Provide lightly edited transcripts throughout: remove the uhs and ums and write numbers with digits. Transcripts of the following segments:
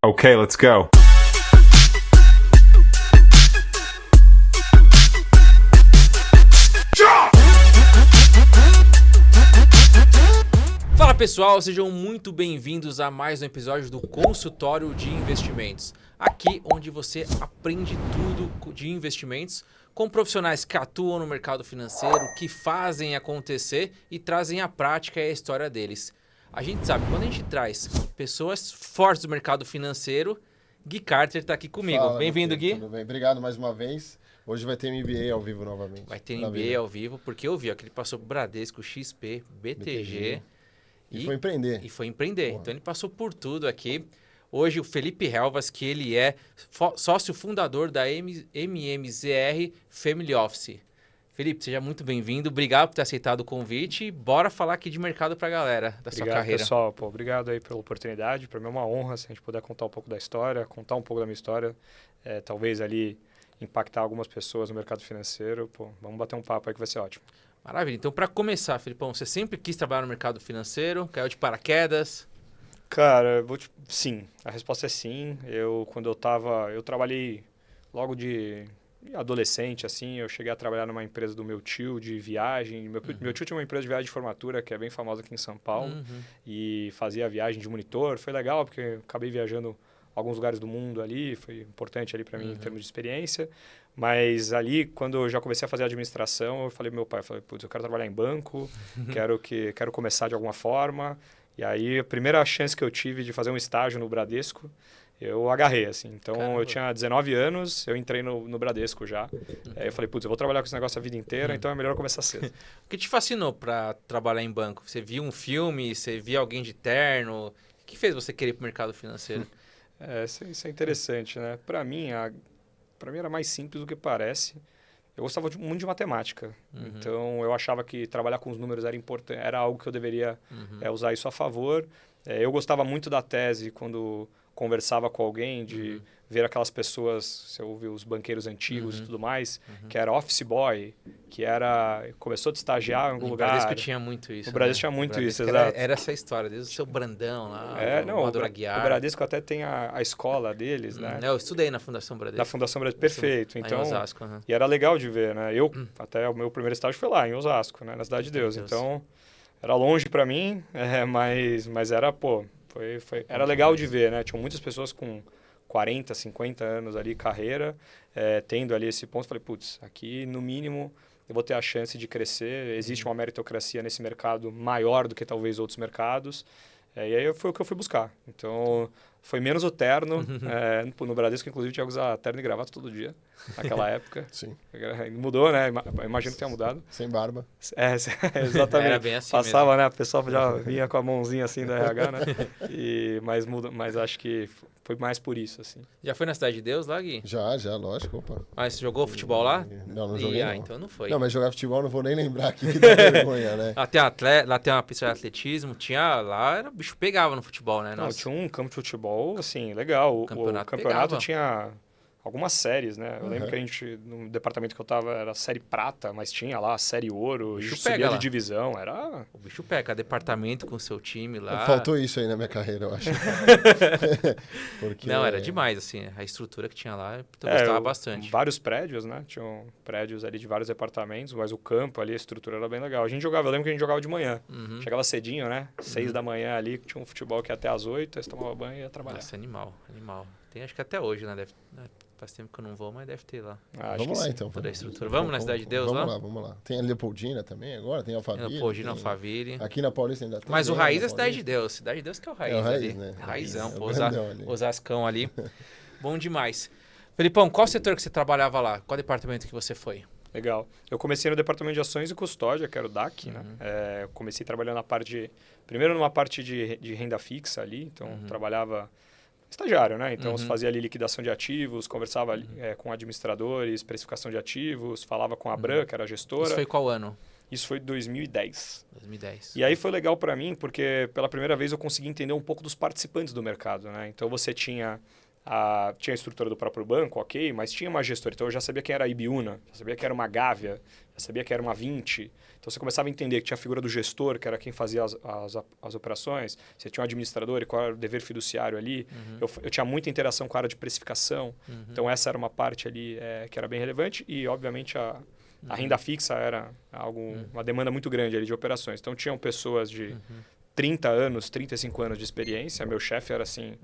Okay, let's go. Fala pessoal, sejam muito bem-vindos a mais um episódio do Consultório de Investimentos. Aqui onde você aprende tudo de investimentos com profissionais que atuam no mercado financeiro, que fazem acontecer e trazem à prática a história deles. A gente sabe, quando a gente traz pessoas fortes do mercado financeiro, Gui Carter está aqui comigo. Bem-vindo, Gui. Tudo bem, obrigado mais uma vez. Hoje vai ter MBA ao vivo novamente. Vai ter MBA ao vivo, porque eu vi que ele passou por Bradesco, XP, BTG. E foi empreender. E foi empreender. Porra. Então ele passou por tudo aqui. Hoje o Felipe Helvas, que ele é sócio fundador da MMZR Family Office. Felipe, seja muito bem-vindo. Obrigado por ter aceitado o convite. E bora falar aqui de mercado para a galera da sua carreira. Pessoal. Obrigado aí pela oportunidade. Para mim é uma honra se a gente puder contar um pouco da história, contar um pouco da minha história. Talvez ali impactar algumas pessoas no mercado financeiro. Vamos bater um papo aí que vai ser ótimo. Maravilha. Então, para começar, Felipão, você sempre quis trabalhar no mercado financeiro? Caiu de paraquedas? Cara, sim. A resposta é sim. Quando eu trabalhei logo de adolescente, assim, eu cheguei a trabalhar numa empresa do meu tio de viagem. Meu tio tinha uma empresa de viagem de formatura que é bem famosa aqui em São Paulo e fazia viagem de monitor. Foi legal porque eu acabei viajando alguns lugares do mundo ali, foi importante ali para mim em termos de experiência. Mas ali, quando eu já comecei a fazer administração, eu falei pro meu pai, putz, eu quero trabalhar em banco, quero começar de alguma forma. E aí, a primeira chance que eu tive de fazer um estágio no Bradesco, eu agarrei, assim. Então, Caramba. Eu tinha 19 anos, eu entrei no Bradesco já. Aí eu falei, putz, eu vou trabalhar com esse negócio a vida inteira, então é melhor eu começar cedo. O que te fascinou para trabalhar em banco? Você viu um filme? Você via alguém de terno? O que fez você querer ir para o mercado financeiro? Isso é interessante, né? Para mim era mais simples do que parece. Eu gostava muito de matemática. Então, eu achava que trabalhar com os números era importante, era algo que eu deveria usar isso a favor. Eu gostava muito da tese quando conversava com alguém, de ver aquelas pessoas, você ouve os banqueiros antigos e tudo mais, que era office boy, começou a estagiar em algum lugar. O Bradesco tinha muito isso. O Bradesco tinha muito isso, exato. Era essa história, desde o seu Brandão lá, O Aguiar. Bradesco até tem a escola deles, né? Eu estudei na Fundação Bradesco. Da Fundação Bradesco, perfeito. Lá Então, em Osasco. E era legal de ver, né? Até o meu primeiro estágio foi lá, em Osasco, né? Na Cidade de Deus. Então, era longe para mim, mas era, era legal de ver, né? Tinham muitas pessoas com 40, 50 anos ali, carreira, tendo ali esse ponto. Falei, putz, aqui no mínimo eu vou ter a chance de crescer. Existe uma meritocracia nesse mercado maior do que talvez outros mercados. E aí foi o que eu fui buscar. Então, foi menos o terno. No Bradesco, inclusive, tinha que usar terno e gravata todo dia, naquela época. Sim. Mudou, né? Imagino que tenha mudado. Sem barba. Exatamente. Era bem assim Passava, mesmo. né? O pessoal já vinha com a mãozinha assim da RH, né? Mas acho que foi mais por isso, assim. Já foi na Cidade de Deus lá, Gui? Já, lógico, opa. Mas você jogou futebol lá? Não joguei não. Então não foi. Não, mas jogar futebol não vou nem lembrar aqui que dá vergonha, né? Lá tem uma pista de atletismo, o bicho pegava no futebol, né? Não, tinha um campo de futebol, assim, legal. O campeonato tinha algumas séries, né? Eu lembro que no departamento que eu tava, era a série prata, mas tinha lá a série ouro, a gente subia de divisão, era... O bicho pega, departamento com o seu time lá. Faltou isso aí na minha carreira, eu acho. Porque... Não, era demais, assim, a estrutura que tinha lá, eu gostava bastante. Vários prédios, né? Tinham prédios ali de vários departamentos, mas o campo ali, a estrutura era bem legal. Eu lembro que a gente jogava de manhã. Chegava cedinho, né? 6 da manhã ali, tinha um futebol que ia até às 8, aí você tomava banho e ia trabalhar. Nossa, animal. Tem acho que até hoje, né? Faz tempo que eu não vou, mas deve ter lá. Vamos lá, então. Toda a estrutura. Vamos na Cidade de Deus lá? Vamos lá. Tem a Leopoldina também agora, tem Alphaville. Leopoldina, Alphaville. Aqui na Paulista ainda tem. Mas o raiz é a Cidade de Deus. Cidade de Deus que é o raiz, o raiz ali. né? Raizão, Osascão ali. Bom demais. Felipão, qual setor que você trabalhava lá? Qual departamento que você foi? Legal. Eu comecei no departamento de ações e custódia, que era o DAC, né? Eu comecei trabalhando primeiro numa parte de renda fixa ali, então trabalhava estagiário, né? Então, você fazia ali liquidação de ativos, conversava com administradores, precificação de ativos, falava com a Abram, que era a gestora. Isso foi qual ano? Isso foi 2010. 2010. E aí foi legal para mim, porque pela primeira vez eu consegui entender um pouco dos participantes do mercado, né? Então, você tinha tinha a estrutura do próprio banco, ok, mas tinha uma gestora. Então eu já sabia quem era a Ibiúna, já sabia que era uma Gávea, já sabia que era uma 20. Então você começava a entender que tinha a figura do gestor, que era quem fazia as operações. Você tinha um administrador e qual era o dever fiduciário ali. Eu tinha muita interação com a área de precificação. Então essa era uma parte ali que era bem relevante. E, obviamente, a renda fixa era uma demanda muito grande ali de operações. Então tinham pessoas de 30 anos, 35 anos de experiência. Meu chefe era assim...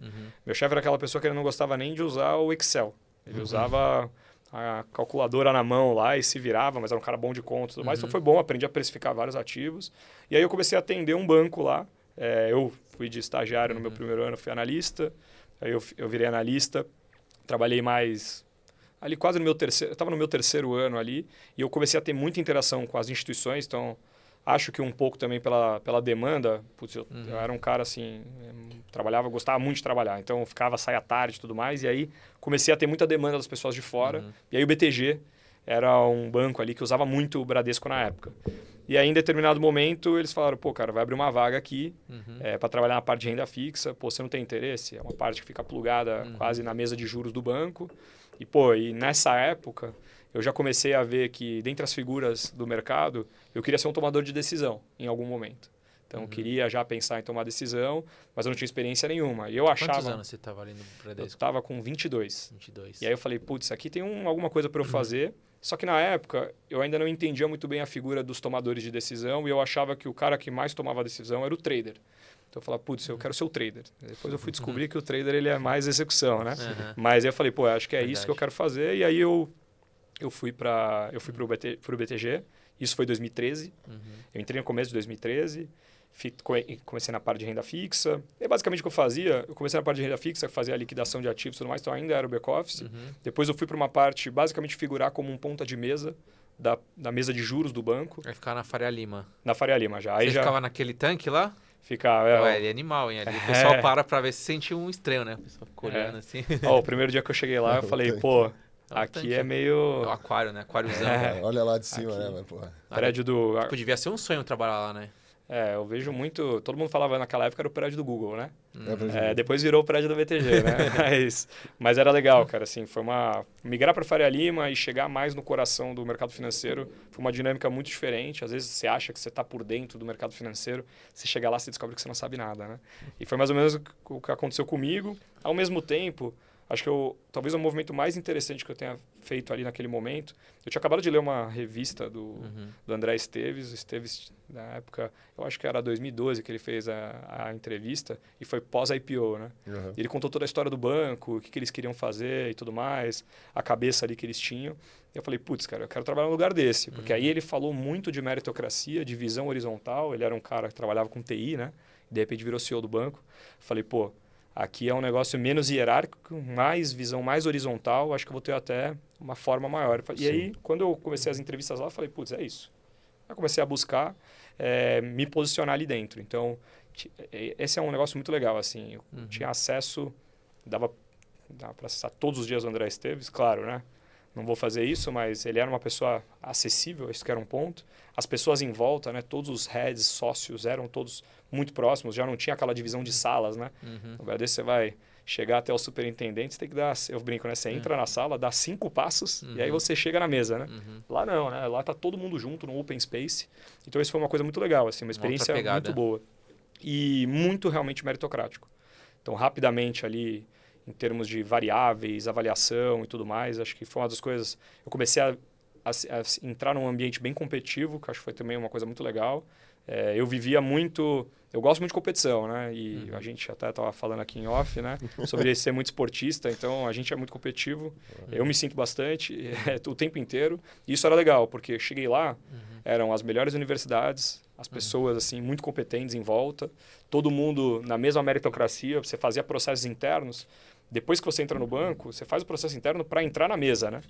Meu chefe era aquela pessoa que ele não gostava nem de usar o Excel. Ele usava a calculadora na mão lá e se virava, mas era um cara bom de conta e tudo mais. Então foi bom, aprendi a precificar vários ativos. E aí eu comecei a atender um banco lá. Eu fui de estagiário no meu primeiro ano, fui analista. Aí eu virei analista, trabalhei mais... Ali quase no meu terceiro... Eu estava no meu terceiro ano ali e eu comecei a ter muita interação com as instituições. Então, acho que um pouco também pela demanda. Putz, eu era um cara assim... gostava muito de trabalhar. Então, eu saía à tarde e tudo mais. E aí, comecei a ter muita demanda das pessoas de fora. E aí, o BTG era um banco ali que usava muito o Bradesco na época. E aí, em determinado momento, eles falaram, pô, cara, vai abrir uma vaga aqui para trabalhar na parte de renda fixa. Pô, você não tem interesse? É uma parte que fica plugada quase na mesa de juros do banco. E, pô, nessa época, eu já comecei a ver que, dentre as figuras do mercado, eu queria ser um tomador de decisão em algum momento. Então, eu queria já pensar em tomar decisão, mas eu não tinha experiência nenhuma. E eu achava... Quantos anos você estava ali no Bradesco? Eu estava com 22. 22. E aí eu falei, putz, aqui tem alguma coisa para eu fazer. Só que na época, eu ainda não entendia muito bem a figura dos tomadores de decisão e eu achava que o cara que mais tomava a decisão era o trader. Então eu falava, putz, eu quero ser o trader. Depois eu fui descobrir que o trader ele é mais execução, né? Mas aí eu falei, pô, acho que é isso que eu quero fazer. E aí eu fui para o BTG. Isso foi em 2013. Eu entrei no começo de 2013. Comecei na parte de renda fixa. E basicamente o que eu fazia, eu comecei na parte de renda fixa, fazia a liquidação de ativos e tudo mais, então ainda era o back-office. Depois eu fui para uma parte, basicamente figurar como um ponta de mesa, da mesa de juros do banco. Vai ficar na Faria Lima. Na Faria Lima já. Você ficava naquele tanque lá? Ficava. Ué, ele é animal, hein? Ali o pessoal para ver se sente um estranho, né? O pessoal ficou olhando assim. O primeiro dia que eu cheguei lá, eu falei, pô, aqui é meio... É o aquário, né? Aquáriozão. Olha lá de cima, né? Mas, porra. Prédio do... Tipo, devia ser um sonho trabalhar lá, né? Eu vejo muito... Todo mundo falava naquela época era o prédio do Google, né? Depois Depois virou o prédio do BTG, né? mas era legal, cara. Assim, foi migrar para Faria Lima e chegar mais no coração do mercado financeiro foi uma dinâmica muito diferente. Às vezes você acha que você está por dentro do mercado financeiro, você chega lá e descobre que você não sabe nada, né? E foi mais ou menos o que aconteceu comigo. Ao mesmo tempo, acho que talvez o movimento mais interessante que eu tenha feito ali naquele momento, eu tinha acabado de ler uma revista do André Esteves. Esteves, na época, eu acho que era 2012 que ele fez a entrevista, e foi pós-IPO, né? Ele contou toda a história do banco, o que eles queriam fazer e tudo mais, a cabeça ali que eles tinham. E eu falei, putz, cara, eu quero trabalhar num lugar desse, porque aí ele falou muito de meritocracia, de visão horizontal. Ele era um cara que trabalhava com TI, né? E de repente virou CEO do banco. Eu falei, pô, aqui é um negócio menos hierárquico, mais visão mais horizontal, acho que eu vou ter até uma forma maior. E aí, quando eu comecei as entrevistas lá, eu falei, putz, é isso. Eu comecei a buscar me posicionar ali dentro. Então, esse é um negócio muito legal, assim. Eu tinha acesso, dava para acessar todos os dias o André Esteves, claro, né? Não vou fazer isso, mas ele era uma pessoa acessível, isso que era um ponto. As pessoas em volta, né? Todos os heads, sócios, eram todos muito próximos, já não tinha aquela divisão de salas, né? No Bradesco você vai chegar até o superintendente, você tem que dar, eu brinco, né? Você entra na sala, dá 5 passos e aí você chega na mesa, né? Lá não, né? Lá tá todo mundo junto no open space. Então isso foi uma coisa muito legal, assim, uma experiência muito boa. E muito realmente meritocrático. Então, rapidamente ali, em termos de variáveis, avaliação e tudo mais, acho que foi uma das coisas... Eu comecei a entrar num ambiente bem competitivo, que acho que foi também uma coisa muito legal. Eu vivia muito... Eu gosto muito de competição, né? E a gente até estava falando aqui em off, né? Sobre ser muito esportista, então a gente é muito competitivo. Eu me sinto bastante o tempo inteiro. E isso era legal, porque cheguei lá, eram as melhores universidades, as pessoas assim muito competentes em volta, todo mundo na mesma meritocracia, você fazia processos internos. Depois que você entra no banco, você faz o processo interno para entrar na mesa, né?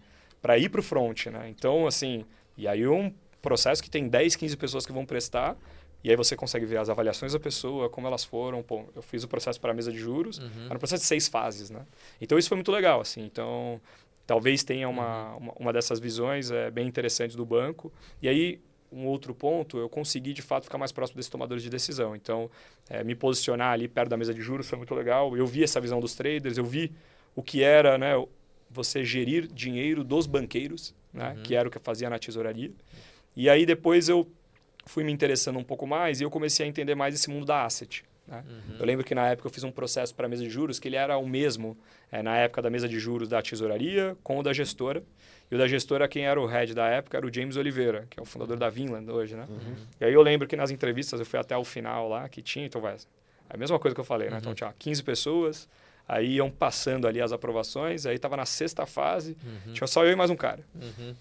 Para ir para o front, né? Então, assim, e aí um processo que tem 10, 15 pessoas que vão prestar, e aí você consegue ver as avaliações da pessoa, como elas foram. Pô, eu fiz o processo para a mesa de juros, era um processo de 6 fases, né? Então, isso foi muito legal, assim. Então, talvez tenha uma dessas visões bem interessantes do banco. E aí, um outro ponto, eu consegui, de fato, ficar mais próximo desses tomadores de decisão. Então, me posicionar ali perto da mesa de juros foi muito legal. Eu vi essa visão dos traders, eu vi o que era, né, você gerir dinheiro dos banqueiros, né, que era o que eu fazia na tesouraria. E aí depois eu fui me interessando um pouco mais e eu comecei a entender mais esse mundo da asset. Né? Eu lembro que na época eu fiz um processo para a mesa de juros que ele era o mesmo na época da mesa de juros da tesouraria com o da gestora. E o da gestora, quem era o head da época, era o James Oliveira, que é o fundador da Vinland hoje, né? E aí eu lembro que nas entrevistas, eu fui até o final lá, que tinha, então vai, a mesma coisa que eu falei, né? Então tinha 15 pessoas, aí iam passando ali as aprovações, aí estava na 6ª fase, tinha só eu e mais um cara.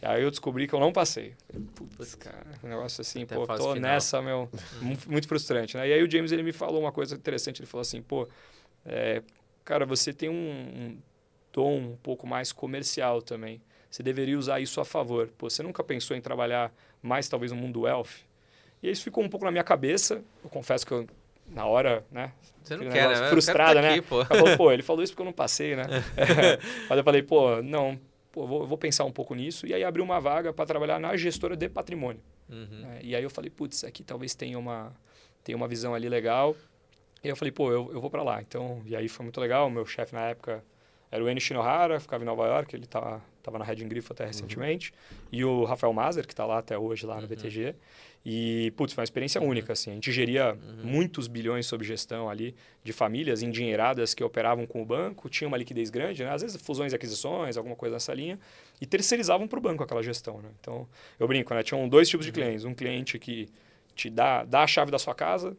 E aí eu descobri que eu não passei. Putz, cara, um negócio assim, Até pô, tô nessa, meu, muito frustrante, né? E aí o James, ele me falou uma coisa interessante, ele falou assim, pô, cara, você tem um tom um pouco mais comercial também. Você deveria usar isso a favor. Pô, você nunca pensou em trabalhar mais, talvez, no mundo wealth? E isso ficou um pouco na minha cabeça. Eu confesso que eu, na hora, né? Você não quer, né? Frustrada, né? Aqui, pô. Pô, ele falou isso porque eu não passei, né? Mas eu falei, pô, não, pô, vou pensar um pouco nisso. E aí abri uma vaga para trabalhar na gestora de patrimônio. E aí eu falei, putz, aqui talvez tenha uma visão ali legal. E aí eu falei, pô, eu vou para lá. Então, e aí foi muito legal. O meu chefe na época era o Eni Shinohara, ficava em Nova York, ele estava na Red Grifo até recentemente, e o Rafael Mazer, que está lá até hoje, lá no BTG. E, putz, foi uma experiência única, assim. A gente geria muitos bilhões sob gestão ali de famílias endinheiradas que operavam com o banco, tinha uma liquidez grande, né? Às vezes fusões e aquisições, alguma coisa nessa linha, e terceirizavam para o banco aquela gestão, né? Então, eu brinco, né? Tinham 2 tipos de clientes. Um cliente que te dá a chave da sua casa,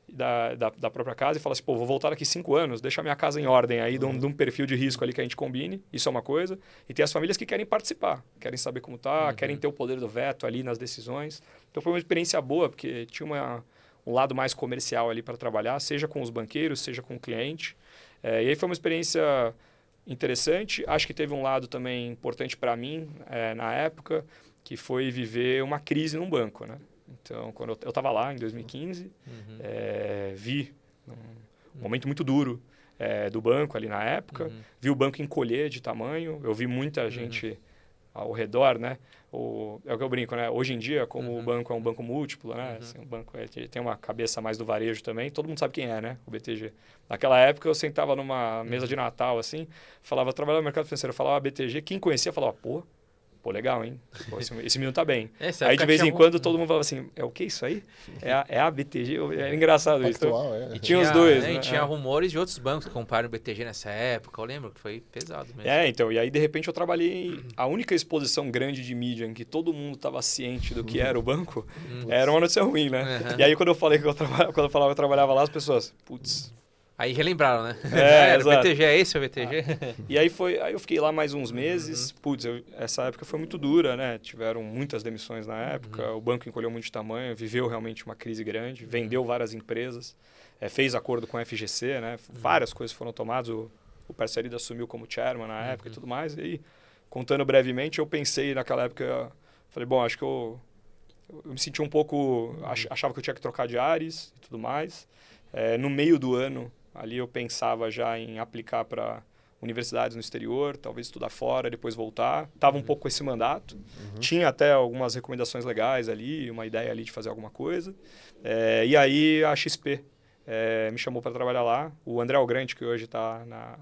da própria casa, e fala assim, pô, vou voltar daqui 5 anos, deixa a minha casa em ordem aí, de um perfil de risco ali que a gente combine, isso é uma coisa. E tem as famílias que querem participar, querem saber como tá, querem ter o poder do veto ali nas decisões. Então foi uma experiência boa, porque tinha um lado mais comercial ali para trabalhar, seja com os banqueiros, seja com o cliente. E aí foi uma experiência interessante. Acho que teve um lado também importante para mim, na época, que foi viver uma crise num banco, né? Então, quando eu estava lá, em 2015, vi um momento muito duro do banco ali na época. Vi o banco encolher de tamanho. Eu vi muita gente ao redor, né? É o que eu brinco, né? Hoje em dia, como o banco é um banco múltiplo, né? Assim, o banco tem uma cabeça mais do varejo também. Todo mundo sabe quem é, né? O BTG. Naquela época, eu sentava numa mesa de Natal, assim, falava, trabalhava no mercado financeiro, falava BTG. Quem conhecia falava, pô, legal, hein? Pô, esse menino tá bem. Aí, de vez em quando, todo mundo falava assim, é o que isso aí? É a BTG? Era engraçado isso. Atual, E tinha os dois, né? né? E tinha rumores de outros bancos que compraram o BTG nessa época. Eu lembro que foi pesado mesmo. Então, e aí, de repente, eu trabalhei... A única exposição grande de mídia em que todo mundo estava ciente do que era o banco, era uma notícia ruim, né? E aí, quando eu falei que quando eu falava que eu trabalhava lá, as pessoas, putz... Aí relembraram, né? O exato. BTG é esse, o BTG? E aí eu fiquei lá mais uns meses. Putz, essa época foi muito dura, né? Tiveram muitas demissões na época. O banco encolheu muito de tamanho, viveu realmente uma crise grande, vendeu várias empresas, fez acordo com a FGC, né? Várias coisas foram tomadas. O Parcerida assumiu como chairman na época e tudo mais. E aí, contando brevemente, eu pensei naquela época, falei, bom, acho que eu me senti um pouco... Achava que eu tinha que trocar de ares e tudo mais. No meio do ano, ali eu pensava já em aplicar para universidades no exterior, talvez estudar fora, depois voltar. Estava um pouco com esse mandato. Tinha até algumas recomendações legais ali, uma ideia ali de fazer alguma coisa. E aí a XP me chamou para trabalhar lá. O André Algrande, que hoje está na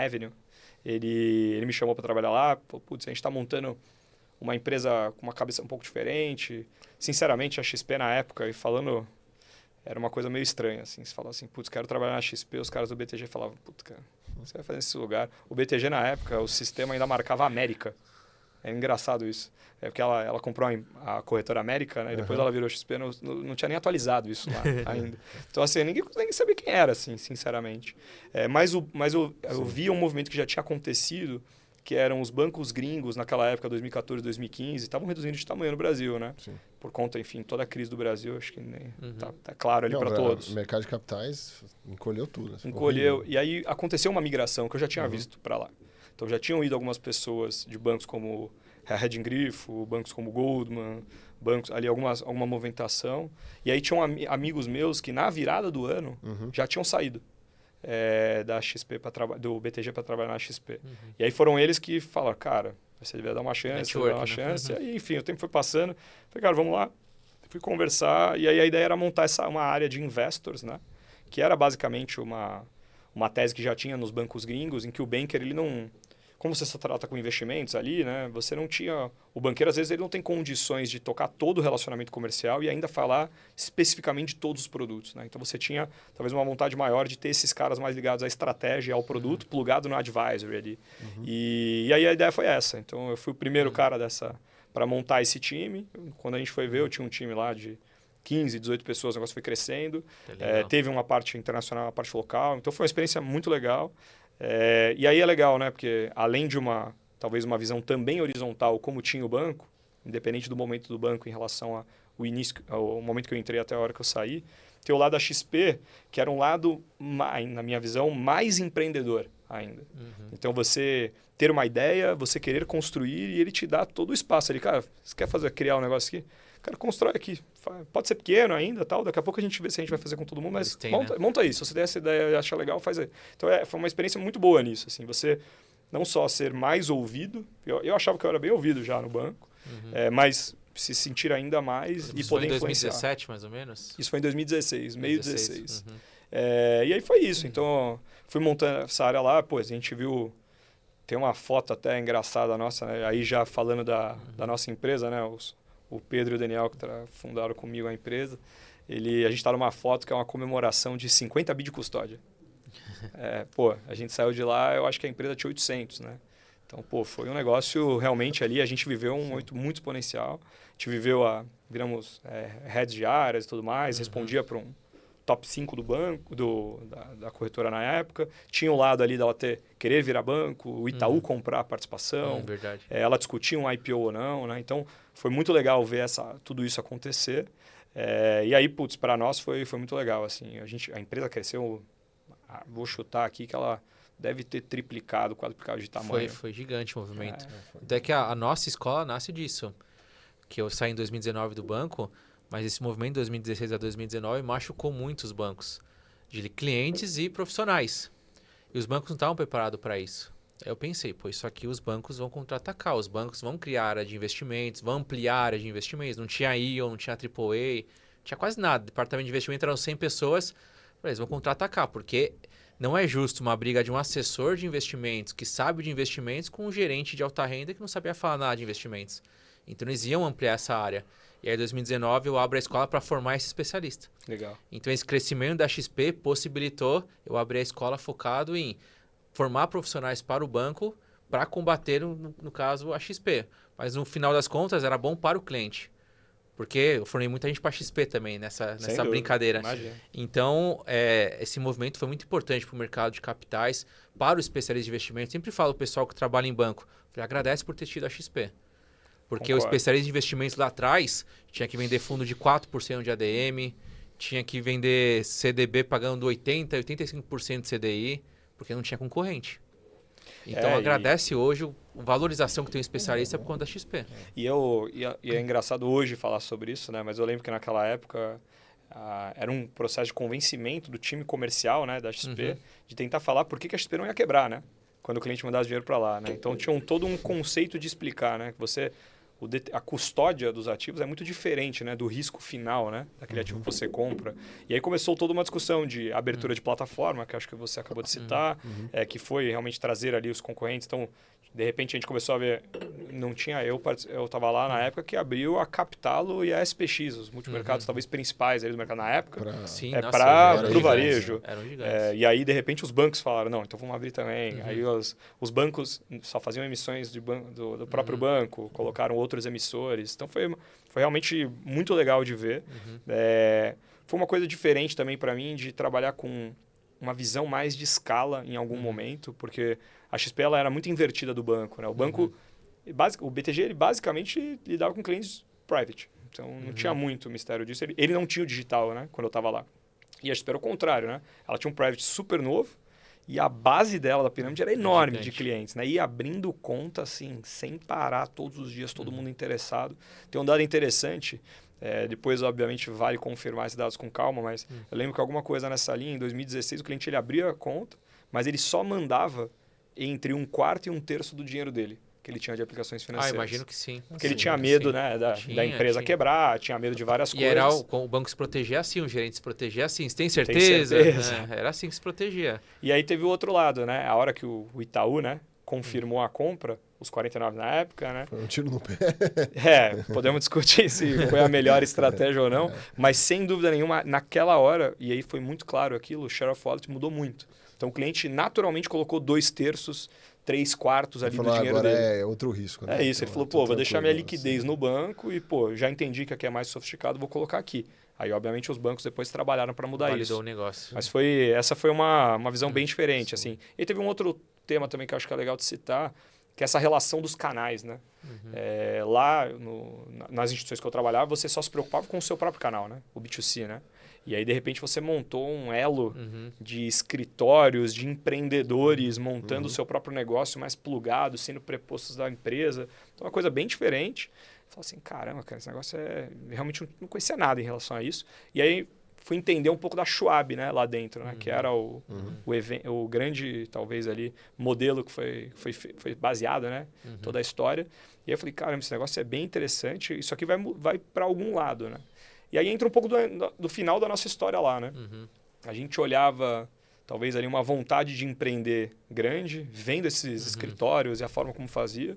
Avenue, ele me chamou para trabalhar lá. Putz, a gente está montando uma empresa com uma cabeça um pouco diferente. Sinceramente, a XP na época, e falando... Era uma coisa meio estranha, assim. Você falava assim, putz, quero trabalhar na XP. Os caras do BTG falavam, putz, cara, você vai fazer nesse lugar. O BTG, na época, o sistema ainda marcava América. É engraçado isso. Porque ela comprou a corretora América, né? E depois ela virou XP. Não tinha nem atualizado isso lá ainda. Então, assim, ninguém sabia quem era, assim, sinceramente. Mas eu via um movimento que já tinha acontecido, que eram os bancos gringos, naquela época, 2014, 2015, estavam reduzindo de tamanho no Brasil, né? Sim. Por conta, enfim, toda a crise do Brasil, acho que tá claro ali para todos. O mercado de capitais encolheu tudo. Assim, encolheu. horrível. E aí aconteceu uma migração que eu já tinha visto para lá. Então, já tinham ido algumas pessoas de bancos como a Red Grifo, bancos como Goldman, bancos ali, alguma movimentação. E aí tinham amigos meus que, na virada do ano, já tinham saído. Da XP do BTG para trabalhar na XP. E aí foram eles que falaram, cara, você devia dar uma chance, E aí, enfim, o tempo foi passando. Falei, cara, vamos lá. Fui conversar e aí a ideia era montar uma área de investors, né? Que era basicamente uma uma tese que já tinha nos bancos gringos, em que o banker, ele não... Como você só trata com investimentos ali, né? Você não tinha... O banqueiro, às vezes, ele não tem condições de tocar todo o relacionamento comercial e ainda falar especificamente de todos os produtos, né? Então, você tinha, talvez, uma vontade maior de ter esses caras mais ligados à estratégia, ao produto, plugado no advisory ali. E aí, a ideia foi essa. Então, eu fui o primeiro cara para montar esse time. Quando a gente foi ver, eu tinha um time lá de 15, 18 pessoas, o negócio foi crescendo. Teve uma parte internacional, uma parte local. Então, foi uma experiência muito legal. E aí é legal, né? Porque além de talvez uma visão também horizontal, como tinha o banco, independente do momento do banco em relação ao início, ao momento que eu entrei até a hora que eu saí, tem o lado da XP, que era um lado, na minha visão, mais empreendedor ainda. Então, você ter uma ideia, você querer construir e ele te dá todo o espaço ali. Cara, você quer criar um negócio aqui? Cara, constrói aqui. Pode ser pequeno ainda, tal. Daqui a pouco a gente vê se a gente vai fazer com todo mundo, mas monta isso. Se você der essa ideia e achar legal, faz aí. Então, foi uma experiência muito boa nisso. Assim, você não só ser mais ouvido, eu achava que eu era bem ouvido já no banco, mas se sentir ainda mais e poder influenciar. Isso foi em 2017, mais ou menos? Isso foi em 2016, meio 16. E aí foi isso. Então, fui montando essa área lá. Pô, a gente viu... Tem uma foto até engraçada nossa, né? Aí já falando da nossa empresa, né? O Pedro e o Daniel, que fundaram comigo a empresa, a gente está numa foto que é uma comemoração de 50 bi de custódia. A gente saiu de lá, eu acho que a empresa tinha 800, né? Então, foi um negócio realmente ali, a gente viveu um momento muito exponencial. A gente viramos heads de áreas e tudo mais, respondia para um top 5 do banco, da corretora na época. Tinha o lado ali dela querer virar banco, o Itaú comprar a participação. Verdade. Ela discutia um IPO ou não, né? Então, foi muito legal ver tudo isso acontecer. E aí, para nós foi muito legal. Assim, a empresa cresceu, vou chutar aqui que ela deve ter triplicado, quadruplicado de tamanho. Foi gigante o movimento. Até que a nossa escola nasce disso. Que eu saí em 2019 do banco, mas esse movimento de 2016 a 2019 machucou muito os bancos, de clientes e profissionais. E os bancos não estavam preparados para isso. Eu pensei, isso aqui os bancos vão contra-atacar, os bancos vão criar área de investimentos, vão ampliar a área de investimentos. Não tinha ION, não tinha AAA, não tinha quase nada. Departamento de investimento eram 100 pessoas, eles vão contra-atacar, porque não é justo uma briga de um assessor de investimentos que sabe de investimentos com um gerente de alta renda que não sabia falar nada de investimentos. Então, eles iam ampliar essa área. E aí, em 2019, eu abro a escola para formar esse especialista. Legal. Então, esse crescimento da XP possibilitou eu abrir a escola focado em formar profissionais para o banco para combater, no caso, a XP. Mas, no final das contas, era bom para o cliente. Porque eu formei muita gente para a XP também, nessa brincadeira. Imagina. Então, esse movimento foi muito importante para o mercado de capitais, para o especialista de investimento. Eu sempre falo o pessoal que trabalha em banco, agradece por ter tido a XP. Porque o especialista de investimentos lá atrás tinha que vender fundo de 4% de ADM, tinha que vender CDB pagando 80%, 85% de CDI, porque não tinha concorrente. Então, agradece hoje a valorização que tem um especialista por conta da XP. E é engraçado hoje falar sobre isso, né? Mas eu lembro que naquela época era um processo de convencimento do time comercial, né, da XP, de tentar falar por que a XP não ia quebrar, né? Quando o cliente mandasse dinheiro para lá, né? Então, tinha todo um conceito de explicar, né? Que a custódia dos ativos é muito diferente, né, do risco final, né, daquele ativo que você compra. E aí começou toda uma discussão de abertura de plataforma, que acho que você acabou de citar, que foi realmente trazer ali os concorrentes. Então, de repente, a gente começou a ver... Não tinha... Eu estava lá na época que abriu a Capitalo e a SPX, os multimercados talvez principais ali do mercado na época, para o varejo. Eram gigantes. E aí, de repente, os bancos falaram, não, então vamos abrir também. Aí os bancos só faziam emissões do próprio banco, colocaram outros emissores. Então, foi realmente muito legal de ver. Foi uma coisa diferente também para mim de trabalhar com uma visão mais de escala em algum momento, porque a XP ela era muito invertida do banco, né? O banco, o BTG, ele basicamente lidava com clientes private. Então, não tinha muito mistério disso. Ele não tinha o digital, né? Quando eu estava lá. E a XP era o contrário, né? Ela tinha um private super novo e a base dela, da pirâmide, era enorme de clientes, né? E abrindo conta, assim, sem parar todos os dias, todo mundo interessado. Tem um dado interessante... depois, obviamente, vale confirmar esses dados com calma, mas eu lembro que alguma coisa nessa linha, em 2016, o cliente ele abria a conta, mas ele só mandava entre 1/4 e 1/3 do dinheiro dele. que ele tinha de aplicações financeiras. Imagino que sim. Porque ele tinha medo, né, da empresa quebrar, tinha medo de várias coisas. E era o banco se proteger assim, o gerente se proteger assim. Você tem certeza? Era assim que se protegia. E aí teve o outro lado, né? A hora que o Itaú, né, confirmou a compra, os 49 na época, né? Foi um tiro no pé. Podemos discutir se foi a melhor estratégia ou não, mas sem dúvida nenhuma, naquela hora, e aí foi muito claro aquilo, o share of wallet mudou muito. Então o cliente naturalmente colocou 2/3, 3/4 ali do dinheiro agora dele. É outro risco, né? É isso, ele falou, vou deixar minha liquidez no banco e, já entendi que aqui é mais sofisticado, vou colocar aqui. Aí, obviamente, os bancos depois trabalharam para mudar isso. Validou o negócio. Mas essa foi uma visão bem diferente, assim. E teve um outro tema também que eu acho que é legal de citar, que é essa relação dos canais, né? Lá, nas instituições que eu trabalhava, você só se preocupava com o seu próprio canal, né? O B2C, né? E aí, de repente, você montou um elo de escritórios, de empreendedores, montando o seu próprio negócio mais plugado, sendo prepostos da empresa. Então, é uma coisa bem diferente. Eu falei assim, caramba, cara, esse negócio realmente não conhecia nada em relação a isso. E aí, fui entender um pouco da Schwab, né, lá dentro, né, que era o grande, talvez, ali, modelo que foi baseado, né, toda a história. E aí eu falei, caramba, esse negócio é bem interessante, isso aqui vai para algum lado, né. E aí entra um pouco do final da nossa história lá, né. A gente olhava, talvez, ali uma vontade de empreender grande, vendo esses escritórios e a forma como fazia,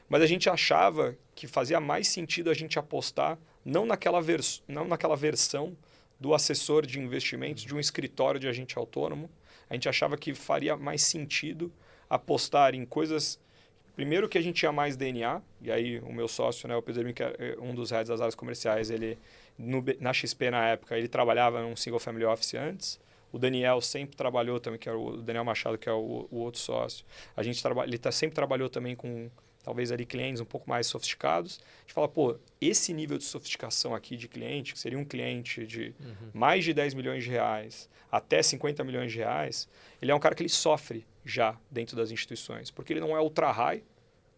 mas a gente achava que fazia mais sentido a gente apostar não naquela versão do assessor de investimentos de um escritório de agente autônomo. A gente achava que faria mais sentido apostar em coisas, primeiro que a gente tinha mais DNA, e aí o meu sócio, né, o Pedro, que é um dos heads das áreas comerciais, ele na XP na época, ele trabalhava num single family office antes. O Daniel sempre trabalhou também, que é o Daniel Machado, que é o outro sócio. Ele sempre trabalhou também com, talvez, ali clientes um pouco mais sofisticados. A gente fala, esse nível de sofisticação aqui de cliente, que seria um cliente de mais de 10 milhões de reais até 50 milhões de reais, ele é um cara que ele sofre já dentro das instituições, porque ele não é ultra high,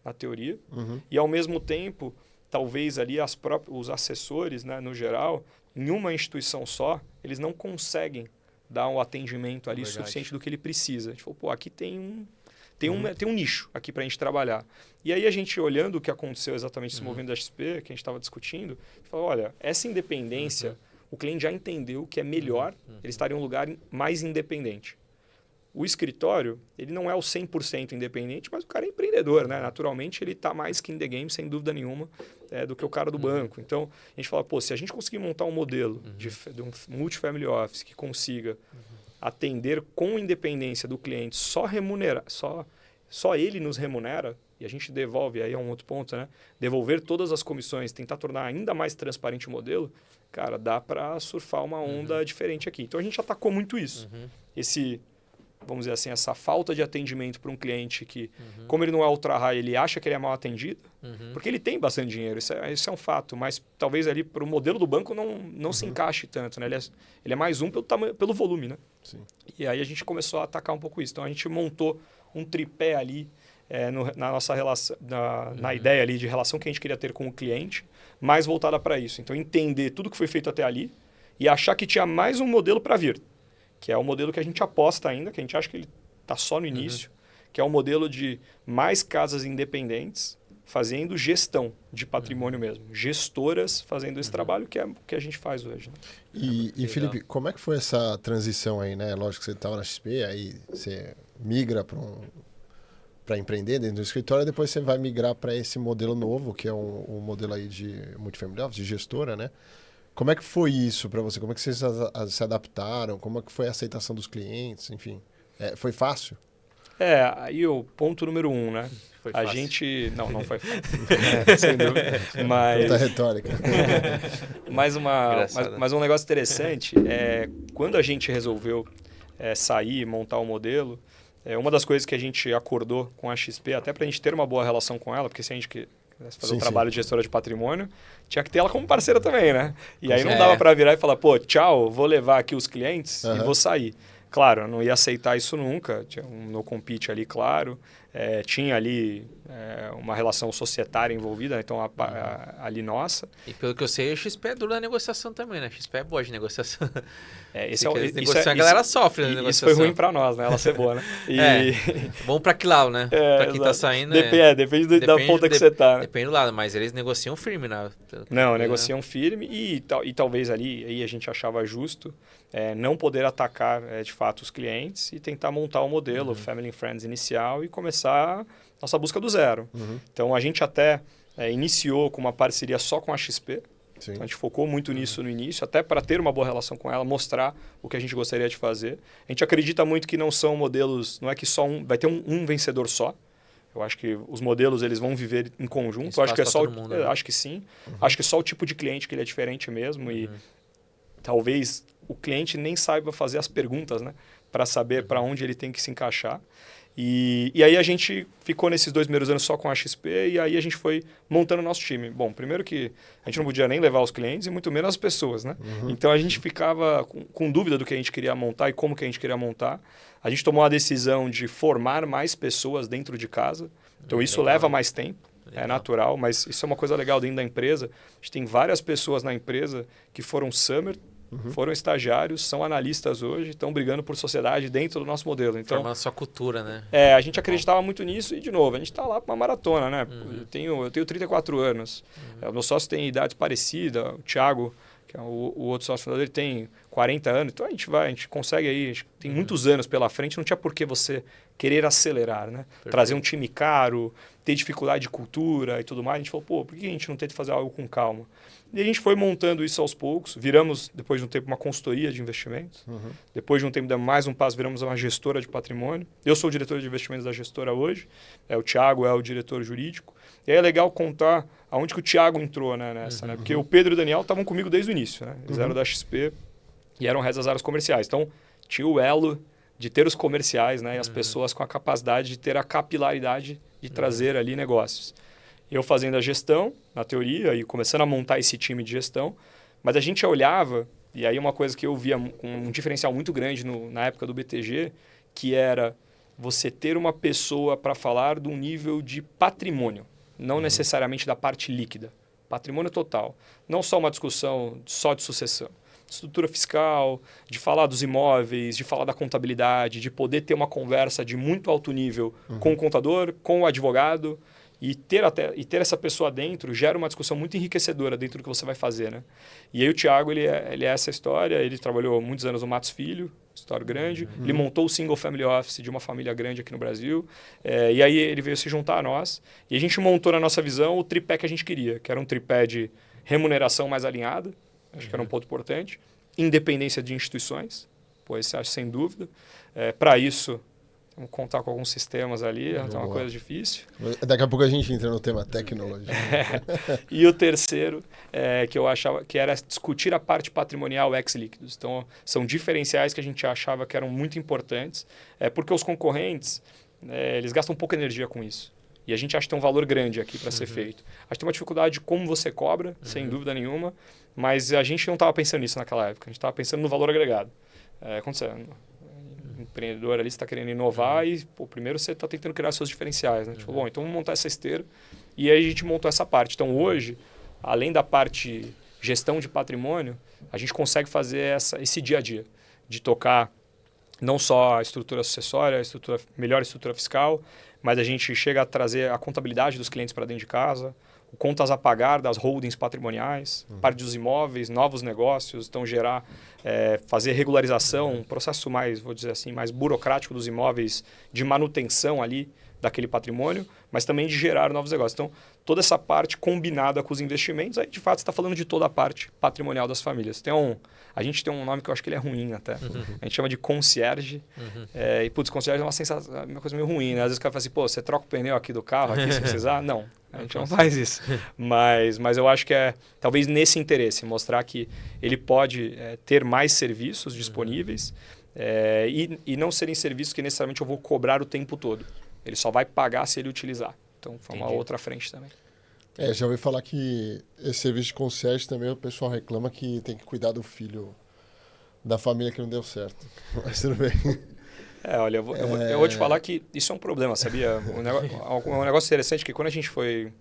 na teoria, e ao mesmo tempo, talvez ali os assessores, né, no geral, em uma instituição só, eles não conseguem dar um atendimento ali suficiente do que ele precisa. A gente falou, aqui tem um nicho aqui para a gente trabalhar. E aí a gente, olhando o que aconteceu exatamente se movendo da XP, que a gente estava discutindo, falou, olha, essa independência, o cliente já entendeu que é melhor ele estar em um lugar mais independente. O escritório, ele não é o 100% independente, mas o cara é empreendedor, né? Naturalmente, ele está mais que in the game, sem dúvida nenhuma, do que o cara do banco. Então, a gente fala, se a gente conseguir montar um modelo de um multifamily office que consiga atender com independência do cliente, só remunerar, só ele nos remunera, e a gente devolve, aí é um outro ponto, né? Devolver todas as comissões, tentar tornar ainda mais transparente o modelo, cara, dá para surfar uma onda diferente aqui. Então, a gente atacou muito isso. Vamos dizer assim, essa falta de atendimento para um cliente que, como ele não é ultra high, ele acha que ele é mal atendido, porque ele tem bastante dinheiro, isso é um fato, mas talvez ali para o modelo do banco não se encaixe tanto, né? Ele é mais pelo volume, né? Sim. E aí a gente começou a atacar um pouco isso. Então a gente montou um tripé ali na nossa relação, na ideia ali de relação que a gente queria ter com o cliente, mais voltada para isso. Então entender tudo que foi feito até ali e achar que tinha mais um modelo para vir, que é o modelo que a gente aposta ainda, que a gente acha que ele está só no início, que é o modelo de mais casas independentes fazendo gestão de patrimônio mesmo. Gestoras fazendo esse trabalho, que é o que a gente faz hoje. Né? E Felipe, como é que foi essa transição aí, né? Lógico que você estava na XP, aí você migra para empreender dentro do escritório, e depois você vai migrar para esse modelo novo, que é um modelo aí de multifamily office, de gestora, né? Como é que foi isso para você? Como é que vocês se adaptaram? Como é que foi a aceitação dos clientes? Enfim, foi fácil? Aí o ponto número 1, né? Foi fácil. A gente... Não foi fácil. Sem dúvida. Mas... Puta retórica. Mas um negócio interessante é quando a gente resolveu sair e montar o modelo, uma das coisas que a gente acordou com a XP, até para a gente ter uma boa relação com ela, porque se a gente fazer um trabalho de gestora de patrimônio, tinha que ter ela como parceira também, né? E aí não dava para virar e falar, tchau, vou levar aqui os clientes e vou sair. Claro, eu não ia aceitar isso nunca. Tinha um no compete ali, claro. Tinha ali uma relação societária envolvida, então ali nossa. E pelo que eu sei, a XP é dura na negociação também, né? A XP é boa de negociação. A galera sofre na negociação. Isso foi ruim para nós, né? Ela ser boa, né? Bom para que lado, né? Para quem tá saindo. Depende da ponta que você tá. Né? Depende do lado, mas eles negociam firme, né? Não, negociam firme e talvez ali aí a gente achava justo não poder atacar de fato os clientes e tentar montar o modelo Family and Friends inicial e começar nossa busca do zero. Então a gente até iniciou com uma parceria só com a XP. Então, a gente focou muito nisso no início, até para ter uma boa relação com ela, mostrar o que a gente gostaria de fazer. A gente acredita muito que não são modelos, não é que só vai ter um vencedor só. Eu acho que os modelos eles vão viver em conjunto. Eu acho que acho que sim. Acho que só o tipo de cliente que ele é diferente mesmo e talvez o cliente nem saiba fazer as perguntas, né, para saber para onde ele tem que se encaixar. E aí a gente ficou nesses 2 primeiros anos só com a XP e aí a gente foi montando o nosso time. Bom, primeiro que a gente não podia nem levar os clientes e muito menos as pessoas, né? Então a gente ficava com dúvida do que a gente queria montar e como que a gente queria montar. A gente tomou a decisão de formar mais pessoas dentro de casa. Então isso leva mais tempo, é natural, mas isso é uma coisa legal dentro da empresa. A gente tem várias pessoas na empresa que foram summer, foram estagiários, são analistas hoje, estão brigando por sociedade dentro do nosso modelo. Então, formando a sua cultura, né? A gente acreditava muito nisso e, de novo, a gente está lá para uma maratona, né? Eu tenho 34 anos, o meu sócio tem idades parecidas, o Thiago, que é o outro sócio fundador, ele tem 40 anos, então a gente consegue aí, a gente tem muitos anos pela frente, não tinha por que você querer acelerar, né? Perfeito. Trazer um time caro, ter dificuldade de cultura e tudo mais, a gente falou, pô, por que a gente não tenta fazer algo com calma? E a gente foi montando isso aos poucos, viramos, depois de um tempo, uma consultoria de investimentos, depois de um tempo, demos mais um passo, viramos uma gestora de patrimônio. Eu sou o diretor de investimentos da gestora hoje, o Thiago é o diretor jurídico, e aí é legal contar aonde que o Thiago entrou, né, nessa, né? Porque o Pedro e o Daniel estavam comigo desde o início, né? Eles eram da XP e eram heads das áreas comerciais, então tinha o elo de ter os comerciais, né, e as pessoas com a capacidade de ter a capilaridade de trazer ali negócios. Eu fazendo a gestão, na teoria, e começando a montar esse time de gestão, mas a gente olhava, e aí uma coisa que eu via com um diferencial muito grande na época do BTG, que era você ter uma pessoa para falar de um nível de patrimônio, não necessariamente da parte líquida, patrimônio total. Não só uma discussão só de sucessão. Estrutura fiscal, de falar dos imóveis, de falar da contabilidade, de poder ter uma conversa de muito alto nível com o contador, com o advogado, e ter essa pessoa dentro gera uma discussão muito enriquecedora dentro do que você vai fazer, né? E aí o Thiago, ele é essa história, ele trabalhou muitos anos no Matos Filho, história grande, ele montou o Single Family Office de uma família grande aqui no Brasil, e aí ele veio se juntar a nós, e a gente montou na nossa visão o tripé que a gente queria, que era um tripé de remuneração mais alinhada, acho que era um ponto importante, independência de instituições, pois você acha sem dúvida, para isso... Vamos contar com alguns sistemas ali, é uma coisa difícil. Daqui a pouco a gente entra no tema tecnologia. E o terceiro, que eu achava que era discutir a parte patrimonial ex-líquidos. Então, são diferenciais que a gente achava que eram muito importantes, porque os concorrentes, eles gastam pouca energia com isso. E a gente acha que tem um valor grande aqui para ser feito. Acho que tem uma dificuldade de como você cobra, sem dúvida nenhuma, mas a gente não estava pensando nisso naquela época. A gente estava pensando no valor agregado. Quando você empreendedor ali, está querendo inovar e primeiro você está tentando criar seus diferenciais, né? Tipo, bom, então vamos montar essa esteira e aí a gente montou essa parte. Então hoje, além da parte gestão de patrimônio, a gente consegue fazer esse dia a dia de tocar não só a estrutura sucessória, melhor estrutura fiscal, mas a gente chega a trazer a contabilidade dos clientes para dentro de casa, o contas a pagar das holdings patrimoniais, parte dos imóveis, novos negócios, então fazer regularização, um processo mais, vou dizer assim, mais burocrático dos imóveis, de manutenção ali daquele patrimônio, mas também de gerar novos negócios. Então, toda essa parte combinada com os investimentos, aí de fato você está falando de toda a parte patrimonial das famílias. A gente tem um nome que eu acho que ele é ruim até. A gente chama de concierge. E, putz, concierge é uma coisa meio ruim, né? Às vezes o cara fala assim, pô, você troca o pneu aqui do carro, aqui se precisar? Não, a gente não faz isso. Mas eu acho que talvez nesse interesse, mostrar que ele pode ter mais serviços disponíveis e não serem serviços que necessariamente eu vou cobrar o tempo todo. Ele só vai pagar se ele utilizar. Então, foi uma outra frente também. Já ouvi falar que esse serviço de concierge também o pessoal reclama que tem que cuidar do filho da família que não deu certo. Mas tudo bem. Olha, eu vou te falar que isso é um problema, sabia? Um negócio interessante que quando a gente foi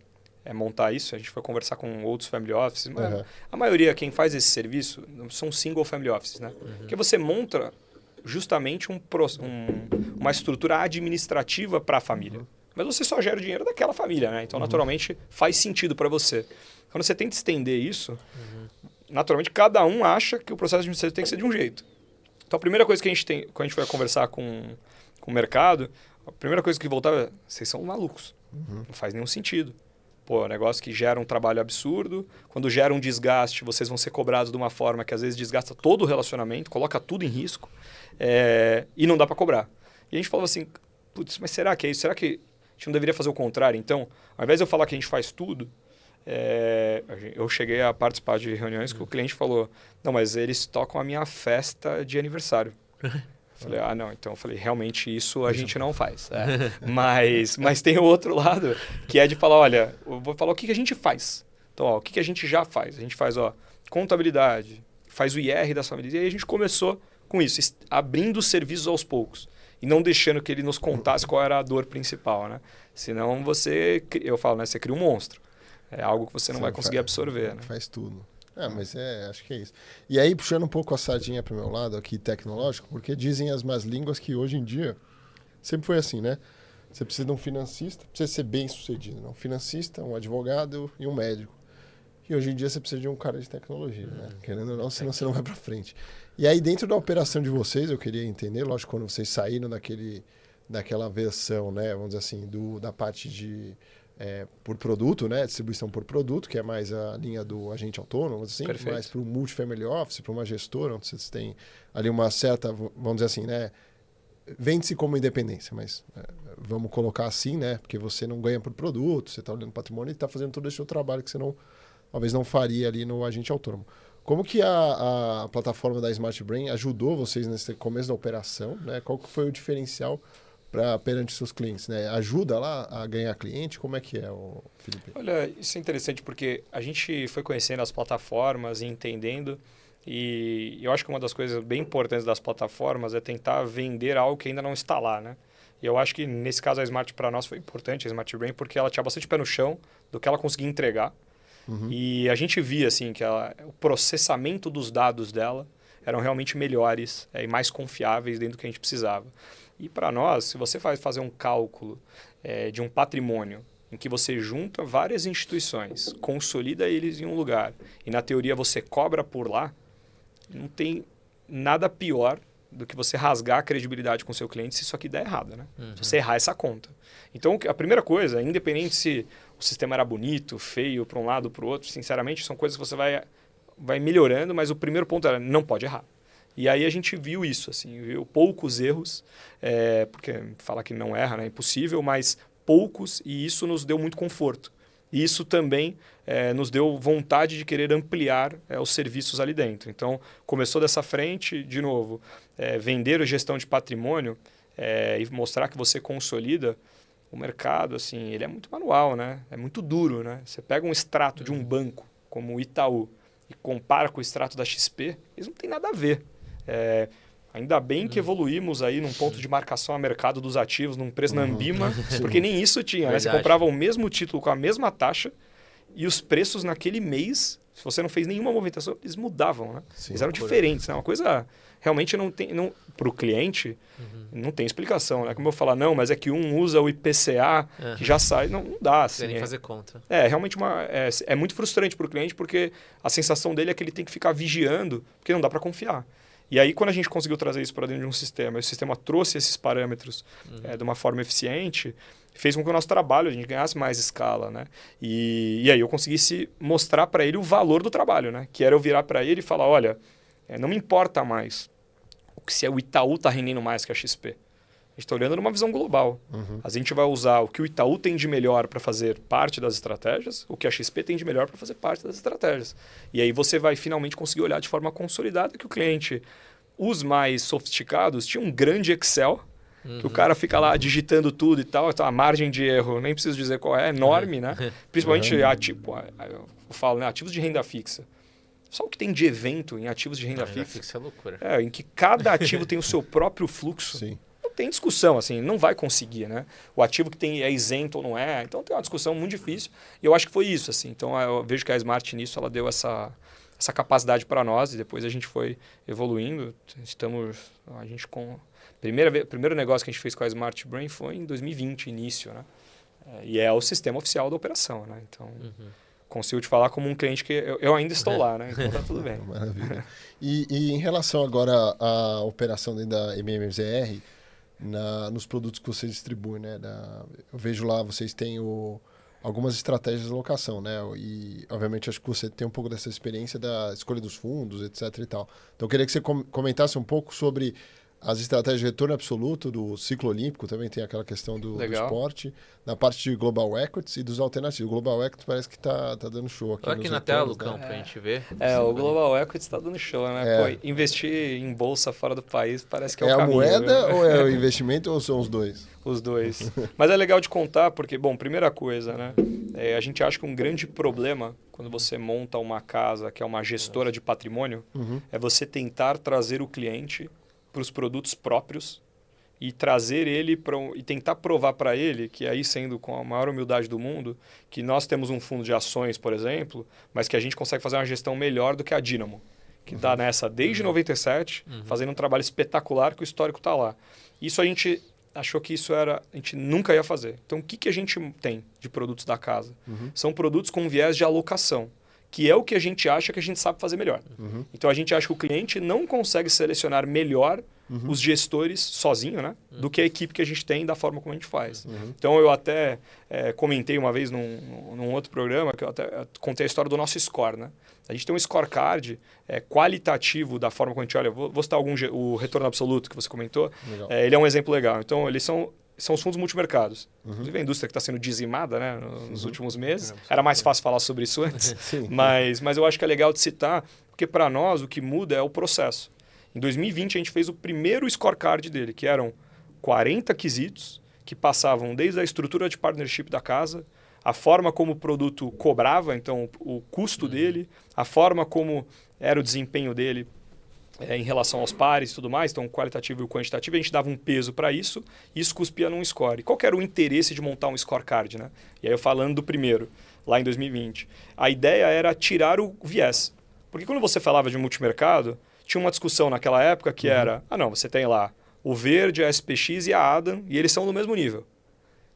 montar isso, a gente foi conversar com outros family offices, mas a maioria, quem faz esse serviço, são single family offices, né? Porque você monta justamente uma estrutura administrativa para a família. Mas você só gera o dinheiro daquela família, né? Então, naturalmente, faz sentido para você. Quando você tenta estender isso, naturalmente, cada um acha que o processo administrativo tem que ser de um jeito. Então, a primeira coisa que a gente tem, quando a gente foi conversar com o mercado, a primeira coisa que voltava é, vocês são malucos. Não faz nenhum sentido. Pô, é um negócio que gera um trabalho absurdo. Quando gera um desgaste, vocês vão ser cobrados de uma forma que às vezes desgasta todo o relacionamento, coloca tudo em risco, e não dá para cobrar. E a gente falou assim, putz, mas será que é isso? Será que a gente não deveria fazer o contrário? Então, ao invés de eu falar que a gente faz tudo, eu cheguei a participar de reuniões que o cliente falou, não, mas eles tocam a minha festa de aniversário. Falei, não, então eu falei, realmente isso a gente não faz. Mas tem o outro lado, que é de falar, olha, eu vou falar o que a gente faz. Então, o que a gente já faz? A gente faz contabilidade, faz o IR das famílias. E aí a gente começou com isso, abrindo os serviços aos poucos. E não deixando que ele nos contasse qual era a dor principal, né? Senão eu falo, né, você cria um monstro. É algo que você não vai conseguir absorver, né? Faz tudo. Mas acho que é isso. E aí, puxando um pouco a sardinha para o meu lado aqui, tecnológico, porque dizem as más línguas que hoje em dia, sempre foi assim, né? Você precisa de um financista, precisa ser bem sucedido, né? Um financista, um advogado e um médico. E hoje em dia você precisa de um cara de tecnologia, né? Querendo ou não, senão você não vai para frente. E aí, dentro da operação de vocês, eu queria entender, lógico, quando vocês saíram daquela versão, né? Vamos dizer assim, da parte de... por produto, né? Distribuição por produto, que é mais a linha do agente autônomo, assim, mais para o multifamily office, para uma gestora, onde vocês têm ali uma certa, vamos dizer assim, né? Vende-se como independência, mas vamos colocar assim, né? Porque você não ganha por produto, você está olhando patrimônio e está fazendo todo esse seu trabalho que você talvez não faria ali no agente autônomo. Como que a plataforma da Smart Brain ajudou vocês nesse começo da operação, né? Qual que foi o diferencial perante seus clientes, né? Ajuda lá a ganhar cliente? Como é que é, Felipe? Olha, isso é interessante porque a gente foi conhecendo as plataformas e entendendo, e eu acho que uma das coisas bem importantes das plataformas é tentar vender algo que ainda não está lá, né? E eu acho que nesse caso a Smart para nós foi importante, a Smart Brain, porque ela tinha bastante pé no chão do que ela conseguia entregar. E a gente via assim, que o processamento dos dados dela eram realmente melhores e mais confiáveis dentro do que a gente precisava. E para nós, se você fazer um cálculo de um patrimônio em que você junta várias instituições, consolida eles em um lugar e na teoria você cobra por lá, não tem nada pior do que você rasgar a credibilidade com o seu cliente se isso aqui der errado, né? Se você errar essa conta. Então, a primeira coisa, independente se o sistema era bonito, feio, para um lado ou para o outro, sinceramente, são coisas que você vai melhorando, mas o primeiro ponto era não pode errar. E aí a gente viu isso, assim, viu poucos erros, porque falar que não erra, né, é impossível, mas poucos, e isso nos deu muito conforto. E isso também nos deu vontade de querer ampliar os serviços ali dentro. Então, começou dessa frente, de novo, vender a gestão de patrimônio e mostrar que você consolida o mercado, assim, ele é muito manual, né? É muito duro, né? Você pega um extrato de um banco, como o Itaú, e compara com o extrato da XP, eles não têm nada a ver. Ainda bem que evoluímos aí num ponto de marcação a mercado dos ativos, num preço na Ambima, porque nem isso tinha, né? Você comprava o mesmo título com a mesma taxa e os preços naquele mês, se você não fez nenhuma movimentação, eles mudavam, né? Eles eram diferentes, né? Uma coisa realmente para o cliente, não tem explicação, né? Como eu falar, não, mas é que um usa o IPCA, que já sai, não dá. Assim, Querem fazer conta. Realmente é muito frustrante para o cliente, porque a sensação dele é que ele tem que ficar vigiando, porque não dá para confiar. E aí, quando a gente conseguiu trazer isso para dentro de um sistema, e o sistema trouxe esses parâmetros de uma forma eficiente, fez com que o nosso trabalho, a gente ganhasse mais escala, né? E aí eu conseguisse mostrar para ele o valor do trabalho, né? Que era eu virar para ele e falar, olha, não me importa mais se o Itaú está rendendo mais que a XP. A gente está olhando numa visão global. A gente vai usar o que o Itaú tem de melhor para fazer parte das estratégias, o que a XP tem de melhor para fazer parte das estratégias. E aí você vai finalmente conseguir olhar de forma consolidada que o cliente, os mais sofisticados, tinha um grande Excel, que o cara fica lá digitando tudo e tal, então a margem de erro, nem preciso dizer qual é enorme, né? Principalmente eu falo, né, ativos de renda fixa. Só o que tem de evento em ativos de renda fixa é loucura. em que cada ativo tem o seu próprio fluxo. Sim. Não tem discussão, assim, não vai conseguir, né? O ativo que tem é isento ou não é. Então tem uma discussão muito difícil. E eu acho que foi isso, assim. Então eu vejo que a Smart nisso, ela deu essa capacidade para nós e depois a gente foi evoluindo. Primeiro negócio que a gente fez com a Smart Brain foi em 2020, início, né? E é o sistema oficial da operação, né? Então, consigo te falar como um cliente que eu ainda estou lá, né? Então tá tudo bem. Maravilha. E em relação agora à operação dentro da MMZR, nos produtos que vocês distribuem, né? Eu vejo lá, vocês têm algumas estratégias de alocação, né? E, obviamente, acho que você tem um pouco dessa experiência da escolha dos fundos, etc. e tal. Então, eu queria que você comentasse um pouco sobre as estratégias de retorno absoluto do ciclo olímpico, também tem aquela questão do esporte, na parte de Global Equities e dos alternativos. O Global Equities parece que está dando show aqui. Olha aqui na tela, Lucão, para a gente ver. O Global Equities está dando show, né? Pô, investir em bolsa fora do país parece que é o caminho. É a moeda ou é o investimento ou são os dois? Os dois. Mas é legal de contar porque, bom, primeira coisa, né? A gente acha que um grande problema quando você monta uma casa que é uma gestora de patrimônio é você tentar trazer o cliente para os produtos próprios e trazer ele e tentar provar para ele, que aí sendo com a maior humildade do mundo, que nós temos um fundo de ações, por exemplo, mas que a gente consegue fazer uma gestão melhor do que a Dynamo, que está nessa desde 97, fazendo um trabalho espetacular que o histórico está lá. Isso a gente achou que a gente nunca ia fazer. Então, o que a gente tem de produtos da casa? São produtos com viés de alocação, que é o que a gente acha que a gente sabe fazer melhor. Então, a gente acha que o cliente não consegue selecionar melhor os gestores sozinho, né? Do que a equipe que a gente tem da forma como a gente faz. Então, eu até comentei uma vez num outro programa, que eu até contei a história do nosso score, né? A gente tem um scorecard qualitativo da forma como a gente olha. Vou citar o retorno absoluto que você comentou. Ele é um exemplo legal. Então, eles são os fundos multimercados. Inclusive a indústria que está sendo dizimada, né, nos últimos meses. Era mais fácil falar sobre isso antes. Mas eu acho que é legal de citar, porque para nós o que muda é o processo. Em 2020 a gente fez o primeiro scorecard dele, que eram 40 quesitos que passavam desde a estrutura de partnership da casa, a forma como o produto cobrava, então o custo dele, a forma como era o desempenho dele em relação aos pares e tudo mais, então qualitativo e quantitativo, a gente dava um peso para isso e isso cuspia num score. E qual que era o interesse de montar um scorecard, né? E aí eu falando do primeiro, lá em 2020. A ideia era tirar o viés. Porque quando você falava de multimercado, tinha uma discussão naquela época que era, você tem lá o Verde, a SPX e a Adam, e eles são do mesmo nível.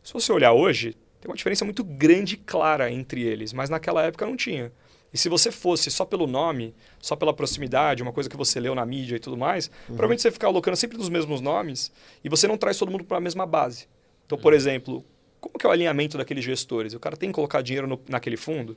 Se você olhar hoje, tem uma diferença muito grande e clara entre eles, mas naquela época não tinha. E se você fosse só pelo nome, só pela proximidade, uma coisa que você leu na mídia e tudo mais, provavelmente você fica colocando sempre nos mesmos nomes e você não traz todo mundo para a mesma base. Então, por exemplo, como que é o alinhamento daqueles gestores? O cara tem que colocar dinheiro naquele fundo?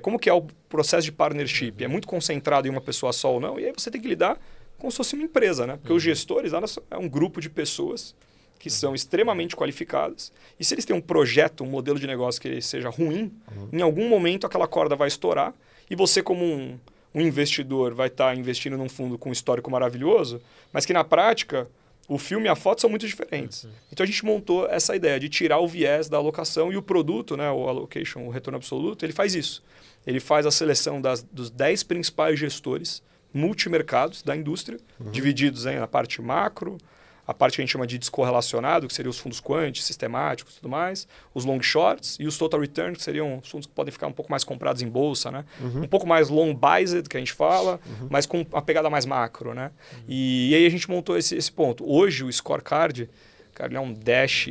Como que é o processo de partnership? É muito concentrado em uma pessoa só ou não? E aí você tem que lidar como se fosse uma empresa, né? Porque os gestores é um grupo de pessoas que são extremamente qualificadas. E se eles têm um projeto, um modelo de negócio que seja ruim, em algum momento aquela corda vai estourar e você, como um investidor, vai estar investindo num fundo com um histórico maravilhoso, mas que na prática o filme e a foto são muito diferentes. Então a gente montou essa ideia de tirar o viés da alocação e o produto, né, o allocation, o retorno absoluto, ele faz isso. Ele faz a seleção dos 10 principais gestores multimercados da indústria, divididos na parte macro, a parte que a gente chama de descorrelacionado, que seriam os fundos quant, sistemáticos e tudo mais, os long shorts e os total return, que seriam os fundos que podem ficar um pouco mais comprados em bolsa, né? Um pouco mais long biased, que a gente fala, mas com uma pegada mais macro, né? E aí a gente montou esse ponto. Hoje o scorecard, cara, ele é um dash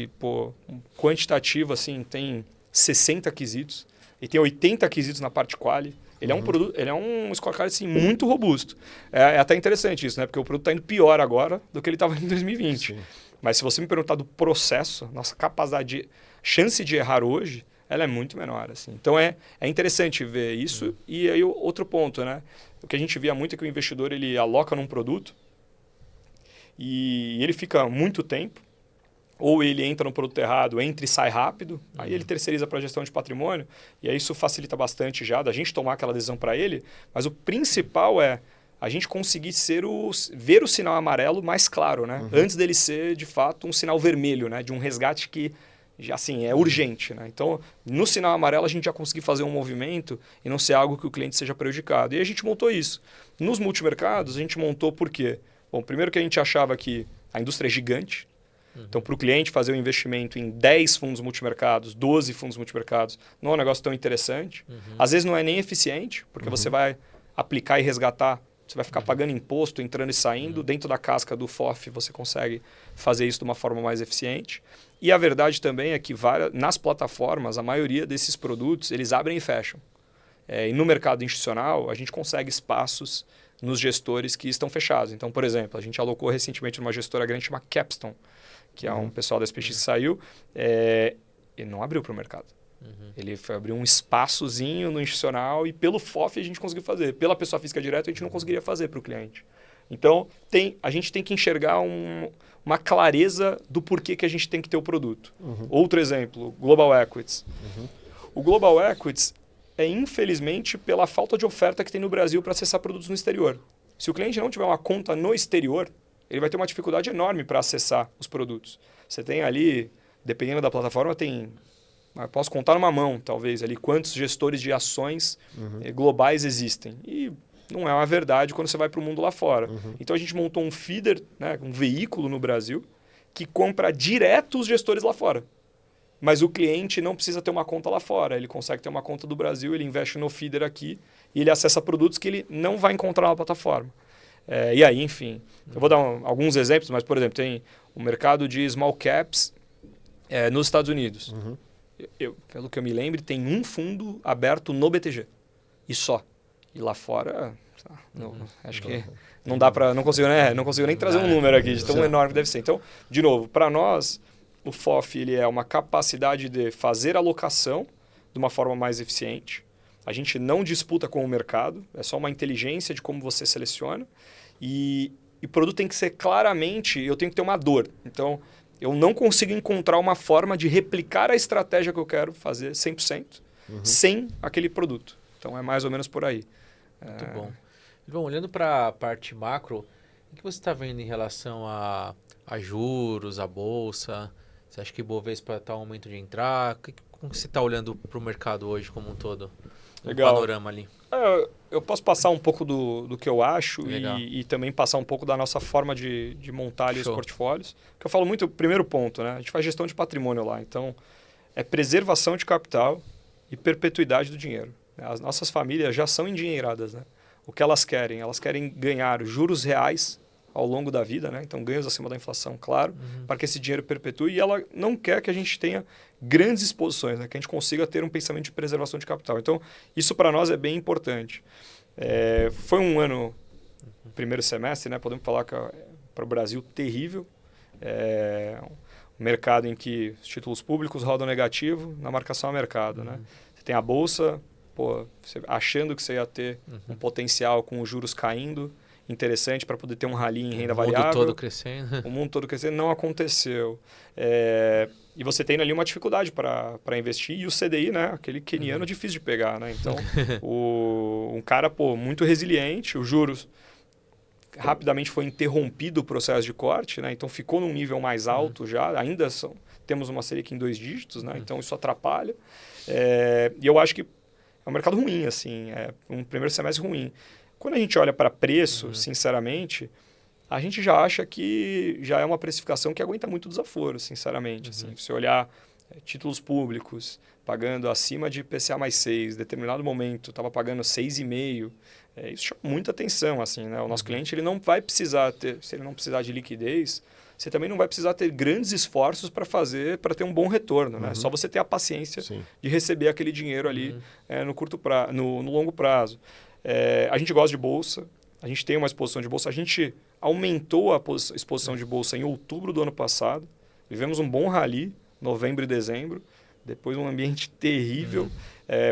quantitativo, assim, tem 60 quesitos e tem 80 quesitos na parte quali. Ele é um produto, ele é um scorecard assim, muito robusto. É até interessante isso, né? Porque o produto está indo pior agora do que ele estava em 2020. Sim. Mas se você me perguntar do processo, nossa capacidade, chance de errar hoje, ela é muito menor. Assim. Então é interessante ver isso. E aí outro ponto, né? O que a gente via muito é que o investidor ele aloca num produto e ele fica muito tempo. Ou ele entra no produto errado, entra e sai rápido, aí ele terceiriza para a gestão de patrimônio, e aí isso facilita bastante já da gente tomar aquela decisão para ele, mas o principal é a gente conseguir ver o sinal amarelo mais claro, né? Antes dele ser, de fato, um sinal vermelho, né? De um resgate que já assim, é urgente, né? Então, no sinal amarelo, a gente já conseguir fazer um movimento e não ser algo que o cliente seja prejudicado. E a gente montou isso. Nos multimercados, a gente montou por quê? Bom, primeiro que a gente achava que a indústria é gigante. Então, para o cliente fazer um investimento em 10 fundos multimercados, 12 fundos multimercados, não é um negócio tão interessante. Às vezes não é nem eficiente, porque você vai aplicar e resgatar, você vai ficar pagando imposto, entrando e saindo. Dentro da casca do FOF, você consegue fazer isso de uma forma mais eficiente. E a verdade também é que nas plataformas, a maioria desses produtos, eles abrem e fecham. E no mercado institucional, a gente consegue espaços nos gestores que estão fechados. Então, por exemplo, a gente alocou recentemente numa gestora grande chamada Capstone, que é um pessoal da SPX que saiu, e não abriu para o mercado. Ele foi abrir um espaçozinho no institucional e pelo FOF a gente conseguiu fazer. Pela pessoa física direta a gente não conseguiria fazer para o cliente. Então, a gente tem que enxergar uma clareza do porquê que a gente tem que ter o produto. Outro exemplo, Global Equities. O Global Equities é, infelizmente, pela falta de oferta que tem no Brasil para acessar produtos no exterior. Se o cliente não tiver uma conta no exterior, ele vai ter uma dificuldade enorme para acessar os produtos. Você tem ali, dependendo da plataforma, posso contar numa mão, talvez, ali quantos gestores de ações globais existem. E não é uma verdade quando você vai para o mundo lá fora. Então a gente montou um feeder, né, um veículo no Brasil, que compra direto os gestores lá fora. Mas o cliente não precisa ter uma conta lá fora. Ele consegue ter uma conta do Brasil, ele investe no feeder aqui e ele acessa produtos que ele não vai encontrar na plataforma. E aí, enfim, eu vou dar alguns exemplos, mas, por exemplo, tem o mercado de small caps nos Estados Unidos. Pelo que eu me lembro, tem um fundo aberto no BTG. E só. E lá fora, acho que não dá para... Não consigo nem trazer um número aqui de tão enorme que deve ser. Então, de novo, para nós, o FOF ele é uma capacidade de fazer alocação de uma forma mais eficiente. A gente não disputa com o mercado, é só uma inteligência de como você seleciona. E o produto tem que ser claramente... Eu tenho que ter uma dor. Então, eu não consigo encontrar uma forma de replicar a estratégia que eu quero fazer 100% sem aquele produto. Então, é mais ou menos por aí. Muito bom. Bom, olhando para a parte macro, o que você está vendo em relação a juros, a bolsa? Você acha que o Bovespa está um momento de entrar? Como você está olhando para o mercado hoje como um todo? Legal. Panorama ali. Eu posso passar um pouco do que eu acho e também passar um pouco da nossa forma de montar ali os portfólios. Que eu falo muito, o primeiro ponto, né? A gente faz gestão de patrimônio lá. Então, é preservação de capital e perpetuidade do dinheiro. As nossas famílias já são endinheiradas, né? O que elas querem ganhar juros reais ao longo da vida, né? Então ganhos acima da inflação, claro, para que esse dinheiro perpetue, e ela não quer que a gente tenha grandes exposições, né? Que a gente consiga ter um pensamento de preservação de capital. Então, isso para nós é bem importante. Foi um ano, primeiro semestre, né? Podemos falar que para o Brasil terrível. Um mercado em que os títulos públicos rodam negativo na marcação a mercado, né? Você tem a bolsa, achando que você ia ter um potencial com os juros caindo, interessante para poder ter um rally em renda variável. O mundo todo crescendo. O mundo todo crescendo não aconteceu. E você tem ali uma dificuldade para investir. E o CDI, né? Aquele queniano difícil de pegar, né? Então, um cara muito resiliente, os juros rapidamente foi interrompido o processo de corte, né? Então ficou num nível mais alto já. Ainda temos uma Selic em 2 dígitos, né? Então isso atrapalha. E eu acho que é um mercado ruim, assim. Um primeiro semestre ruim. Quando a gente olha para preço, sinceramente, a gente já acha que já é uma precificação que aguenta muito desaforo, sinceramente. Assim. Se você olhar títulos públicos pagando acima de IPCA mais 6, em determinado momento estava pagando 6,5, isso chama muita atenção. Assim, né? O nosso cliente ele não vai precisar ter, se ele não precisar de liquidez, você também não vai precisar ter grandes esforços para ter um bom retorno. Né? Só você ter a paciência de receber aquele dinheiro ali no longo prazo. A gente gosta de bolsa, a gente tem uma exposição de bolsa, a gente aumentou a exposição de bolsa em outubro do ano passado, vivemos um bom rally, novembro e dezembro, depois um ambiente terrível,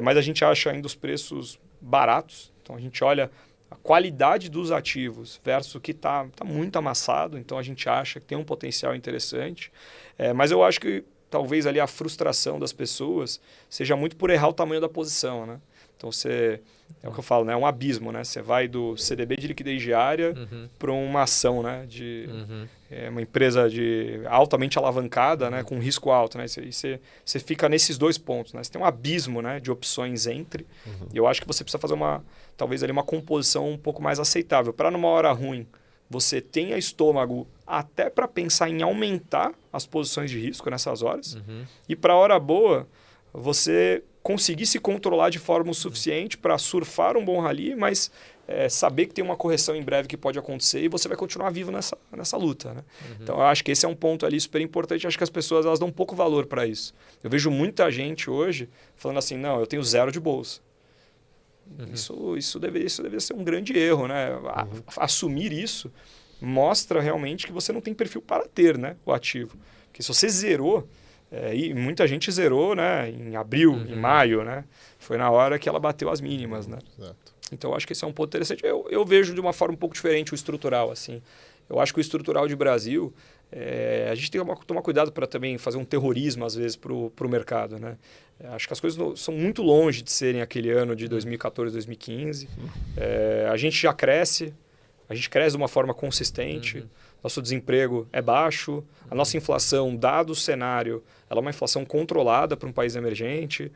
mas a gente acha ainda os preços baratos, então a gente olha a qualidade dos ativos versus o que está muito amassado, então a gente acha que tem um potencial interessante, mas eu acho que talvez ali a frustração das pessoas seja muito por errar o tamanho da posição, né? Então, é o que eu falo, né? É um abismo, né? Você vai do CDB de liquidez diária para uma ação, né? De uma empresa altamente alavancada, né? Com risco alto, né? E você fica nesses dois pontos, né? Você tem um abismo, né? De opções entre. E eu acho que você precisa fazer talvez ali uma composição um pouco mais aceitável. Para numa hora ruim, você tenha estômago até para pensar em aumentar as posições de risco nessas horas. E para a hora boa, você conseguir se controlar de forma o suficiente para surfar um bom rally, mas saber que tem uma correção em breve que pode acontecer e você vai continuar vivo nessa luta. Né? Então, eu acho que esse é um ponto ali super importante. Acho que as pessoas elas dão pouco valor para isso. Eu vejo muita gente hoje falando assim, não, eu tenho 0 de bolsa. Isso deveria ser um grande erro. Né? Assumir isso mostra realmente que você não tem perfil para ter, né, o ativo. Porque se você zerou, e muita gente zerou, né, em abril, em maio, né? Foi na hora que ela bateu as mínimas, né? Exato. Então, eu acho que esse é um ponto interessante. Eu vejo de uma forma um pouco diferente o estrutural, assim. Eu acho que o estrutural de Brasil, a gente tem que tomar cuidado para também fazer um terrorismo, às vezes, para o mercado, né? Acho que as coisas são muito longe de serem aquele ano de 2014, 2015. A gente já cresce, a gente cresce de uma forma consistente. Nosso desemprego é baixo, a nossa inflação, dado o cenário, ela é uma inflação controlada para um país emergente.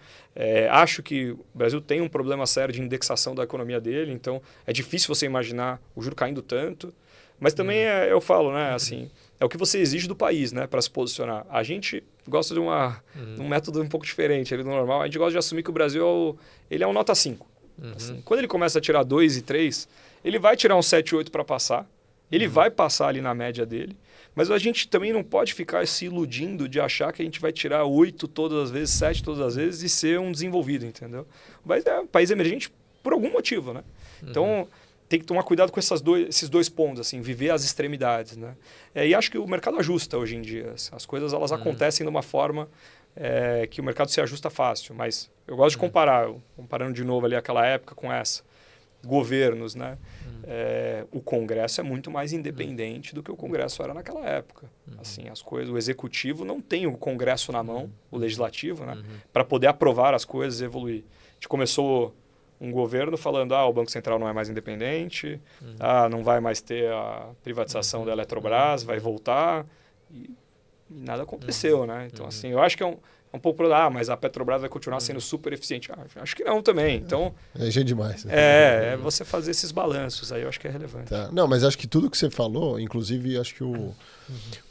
Acho que o Brasil tem um problema sério de indexação da economia dele, então é difícil você imaginar o juro caindo tanto. Mas também eu falo, né, assim, é o que você exige do país, né, para se posicionar. A gente gosta de um método um pouco diferente ali do normal. A gente gosta de assumir que o Brasil ele é um nota 5. Assim, quando ele começa a tirar 2 e 3, ele vai tirar um 7 e 8 para passar. Ele vai passar ali na média dele, mas a gente também não pode ficar se iludindo de achar que a gente vai tirar 8 todas as vezes, 7 todas as vezes e ser um desenvolvido, entendeu? Mas é um país emergente por algum motivo, né? Então, tem que tomar cuidado com esses dois pontos, assim, viver as extremidades, né? E acho que o mercado ajusta hoje em dia. As coisas elas acontecem de uma forma que o mercado se ajusta fácil, mas eu gosto de comparar, comparando de novo ali aquela época com essa. Governos, né? O Congresso é muito mais independente do que o Congresso era naquela época. Assim, as coisas, o Executivo não tem o Congresso na mão, o Legislativo, né? Para poder aprovar as coisas e evoluir. A gente começou um governo falando o Banco Central não é mais independente, não vai mais ter a privatização da Eletrobras, vai voltar, e nada aconteceu, né? Então, assim, eu acho que é um pouco mas a Petrobras vai continuar sendo super eficiente. Acho que não também. Então, é demais. Você fazer esses balanços aí, eu acho que é relevante. Tá. Não, mas acho que tudo que você falou, inclusive, acho que o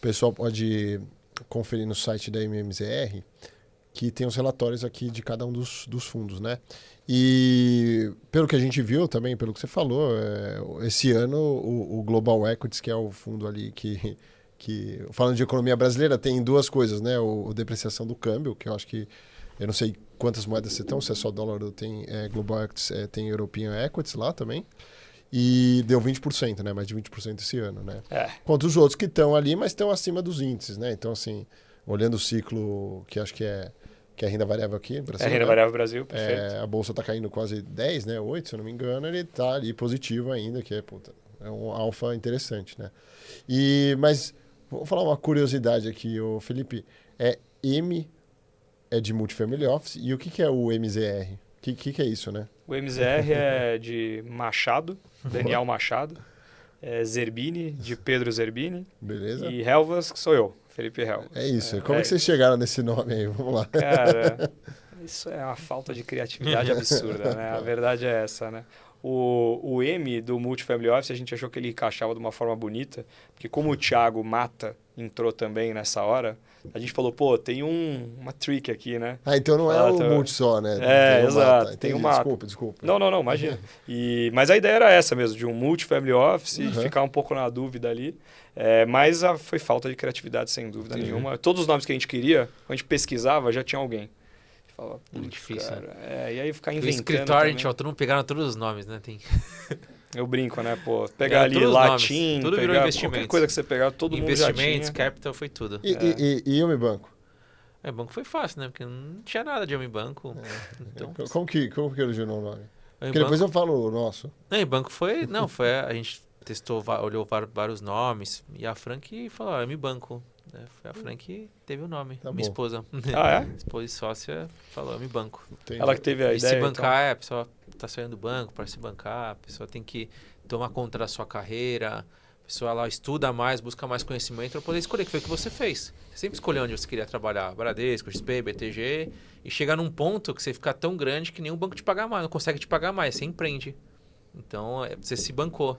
pessoal pode conferir no site da MMZR, que tem os relatórios aqui de cada um dos fundos, né? E pelo que a gente viu também, pelo que você falou, esse ano o Global Equities, que é o fundo ali que falando de economia brasileira, tem duas coisas, né? O depreciação do câmbio, que eu acho que eu não sei quantas moedas você tem, se é só dólar ou tem Global Equities, tem European Equities lá também. E deu 20%, né? Mais de 20% esse ano, né? Contra os outros que estão ali, mas estão acima dos índices, né? Então, assim, olhando o ciclo, que acho que é a renda variável aqui, Brasil, a renda variável Brasil, perfeito. A bolsa está caindo quase 10, né? 8, se eu não me engano, ele está ali positivo ainda, que é um alfa interessante, né? Mas vou falar uma curiosidade aqui, Felipe. M é de Multifamily Office, e o que é o MZR? O que é isso, né? O MZR é de Machado, Daniel Machado, Zerbini, de Pedro Zerbini. Beleza. E Helvas, que sou eu, Felipe Helvas. É isso. Como é que vocês chegaram nesse nome aí? Vamos lá. Cara, isso é uma falta de criatividade absurda, né? A verdade é essa, né? O M do Multifamily Office, a gente achou que ele encaixava de uma forma bonita, porque como o Thiago Mata entrou também nessa hora, a gente falou, tem uma trick aqui, né? Então não é o multi só, né? Exato. Tem uma Desculpa. Não, imagina. Mas a ideia era essa mesmo, de um Multifamily Office, e ficar um pouco na dúvida ali. Mas foi falta de criatividade, sem dúvida nenhuma. Todos os nomes que a gente queria, quando a gente pesquisava, já tinha alguém. Falava, muito difícil, cara. E aí ficar inventando. O escritório, todo mundo pegaram todos os nomes, né? Eu brinco, né? Pegar ali latim, tudo virou investimento. Qualquer coisa que você pegar, todo mundo já tinha. Investimentos, capital, foi tudo. E o Unibanco? O banco foi fácil, né? Porque não tinha nada de Unibanco. Então... Como que originou o nome? Porque depois eu falo o nosso. Não, o banco a gente testou, olhou vários nomes, e a Frank falou, Unibanco. Foi a Fran que teve o nome, Tá minha bom. esposa. Ah, é? Esposa e sócia falou, eu me banco. Entendi. Ela que teve a E ideia. se bancar, a pessoa tá saindo do banco para se bancar, a pessoa tem que tomar conta da sua carreira, a pessoa ela estuda mais, busca mais conhecimento para poder escolher, que foi o que você fez. Você sempre escolheu onde você queria trabalhar, Bradesco, XP, BTG, e chega num ponto que você fica tão grande que nem o banco te paga mais, não consegue te pagar mais, você empreende. Então, você se bancou.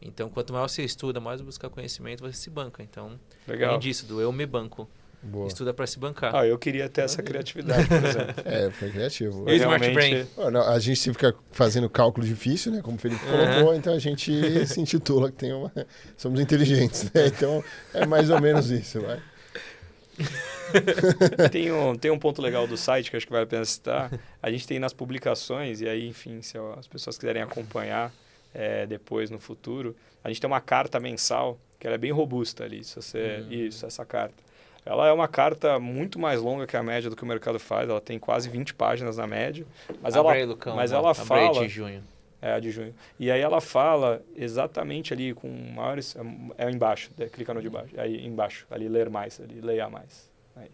Então, quanto mais você estuda, mais busca conhecimento, você se banca. Então, Legal. além disso, do eu me banco. Boa. Estuda para se bancar. Ah, eu queria ter essa criatividade, por exemplo. Foi criativo. E o Smart Brain? Não, a gente fica fazendo cálculo difícil, né? Como o Felipe colocou, então a gente se intitula que somos inteligentes, né? Então é mais ou menos isso, vai. Tem um ponto legal do site que acho que vale a pena citar. A gente tem nas publicações, e aí, enfim, se as pessoas quiserem acompanhar depois no futuro, a gente tem uma carta mensal que ela é bem robusta ali. Isso, essa carta. Ela é uma carta muito mais longa que a média do que o mercado faz. Ela tem quase 20 páginas na média. Mas ela fala... de junho. A de junho. E aí ela fala exatamente ali com maiores... É embaixo, clica no de baixo. Aí embaixo, ali ler mais, ali leia mais. Aí.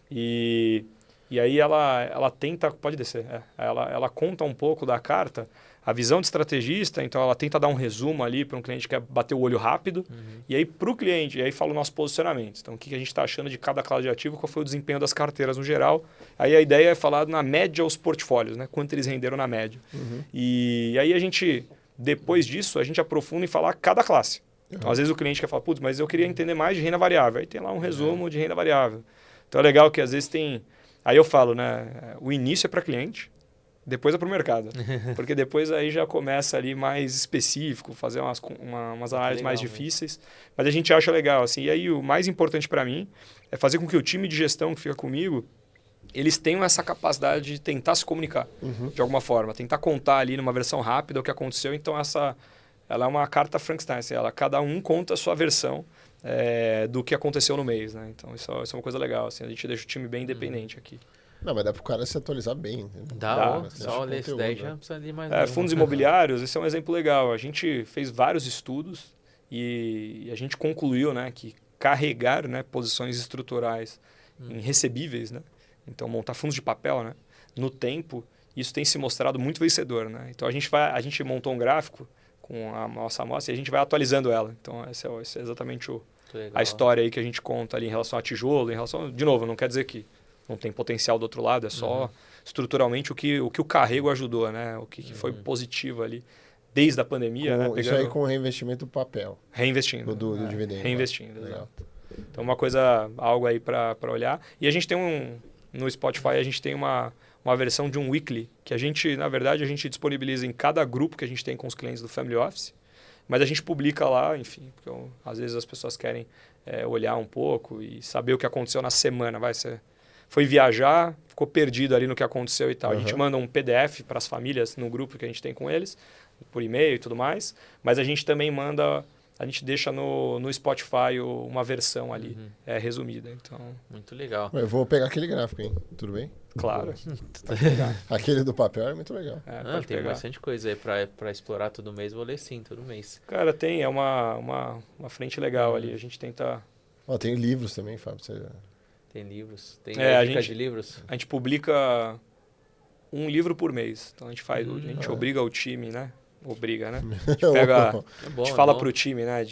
E aí ela tenta... Pode descer. Ela conta um pouco da carta, a visão de estrategista, então ela tenta dar um resumo ali para um cliente que quer bater o olho rápido. E aí para o cliente, e aí fala o nosso posicionamento. Então o que a gente está achando de cada classe de ativo, qual foi o desempenho das carteiras no geral. Aí a ideia é falar na média os portfólios, né? Quanto eles renderam na média. E aí a gente, depois disso, a gente aprofunda em falar cada classe. Então às vezes o cliente quer falar, putz, mas eu queria entender mais de renda variável. Aí tem lá um resumo de renda variável. Então é legal que às vezes tem... Aí eu falo, né? O início é para cliente, depois é para o mercado. Porque depois aí já começa ali mais específico, fazer umas análises mais difíceis. Mas a gente acha legal, assim. E aí o mais importante para mim é fazer com que o time de gestão que fica comigo, eles tenham essa capacidade de tentar se comunicar de alguma forma. Tentar contar ali numa versão rápida o que aconteceu. Então ela é uma carta Frankenstein. Assim, cada um conta a sua versão do que aconteceu no mês. Né? Então isso é uma coisa legal. Assim, a gente deixa o time bem independente aqui. Não, mas dá para o cara se atualizar bem. Dá. Só ler isso daí já não precisa de mais nada. Fundos imobiliários, esse é um exemplo legal. A gente fez vários estudos e a gente concluiu, né, que carregar, né, posições estruturais em recebíveis, né, então montar fundos de papel, né, no tempo, isso tem se mostrado muito vencedor. Né? Então a gente montou um gráfico com a nossa amostra e a gente vai atualizando ela. Então esse é exatamente a história aí que a gente conta ali em relação a tijolo, em relação... De novo, não quer dizer que não tem potencial do outro lado, é só estruturalmente o que o carrego ajudou, né? O que foi positivo ali desde a pandemia. Né? Isso aí com o reinvestimento do papel. Reinvestindo. Do dividendo. Reinvestindo, exato. Então algo aí para olhar. E a gente tem no Spotify, a gente tem uma versão de um weekly, que na verdade, a gente disponibiliza em cada grupo que a gente tem com os clientes do Family Office, mas a gente publica lá, enfim, porque às vezes as pessoas querem olhar um pouco e saber o que aconteceu na semana, foi viajar, ficou perdido ali no que aconteceu e tal. A gente manda um PDF para as famílias no grupo que a gente tem com eles, por e-mail e tudo mais, mas a gente também a gente deixa no Spotify uma versão ali resumida. Então, muito legal. Eu vou pegar aquele gráfico, hein? Tudo bem? Claro. Aquele do papel é muito legal. Tem bastante coisa aí para explorar todo mês, vou ler sim, todo mês. Cara, é uma frente legal ali, a gente tenta... Tem livros também, Fábio, Tem livros? Tem dicas de livros? A gente publica um livro por mês. Então a gente obriga o time, né? Obriga, né? A gente pega. A gente fala pro time, né?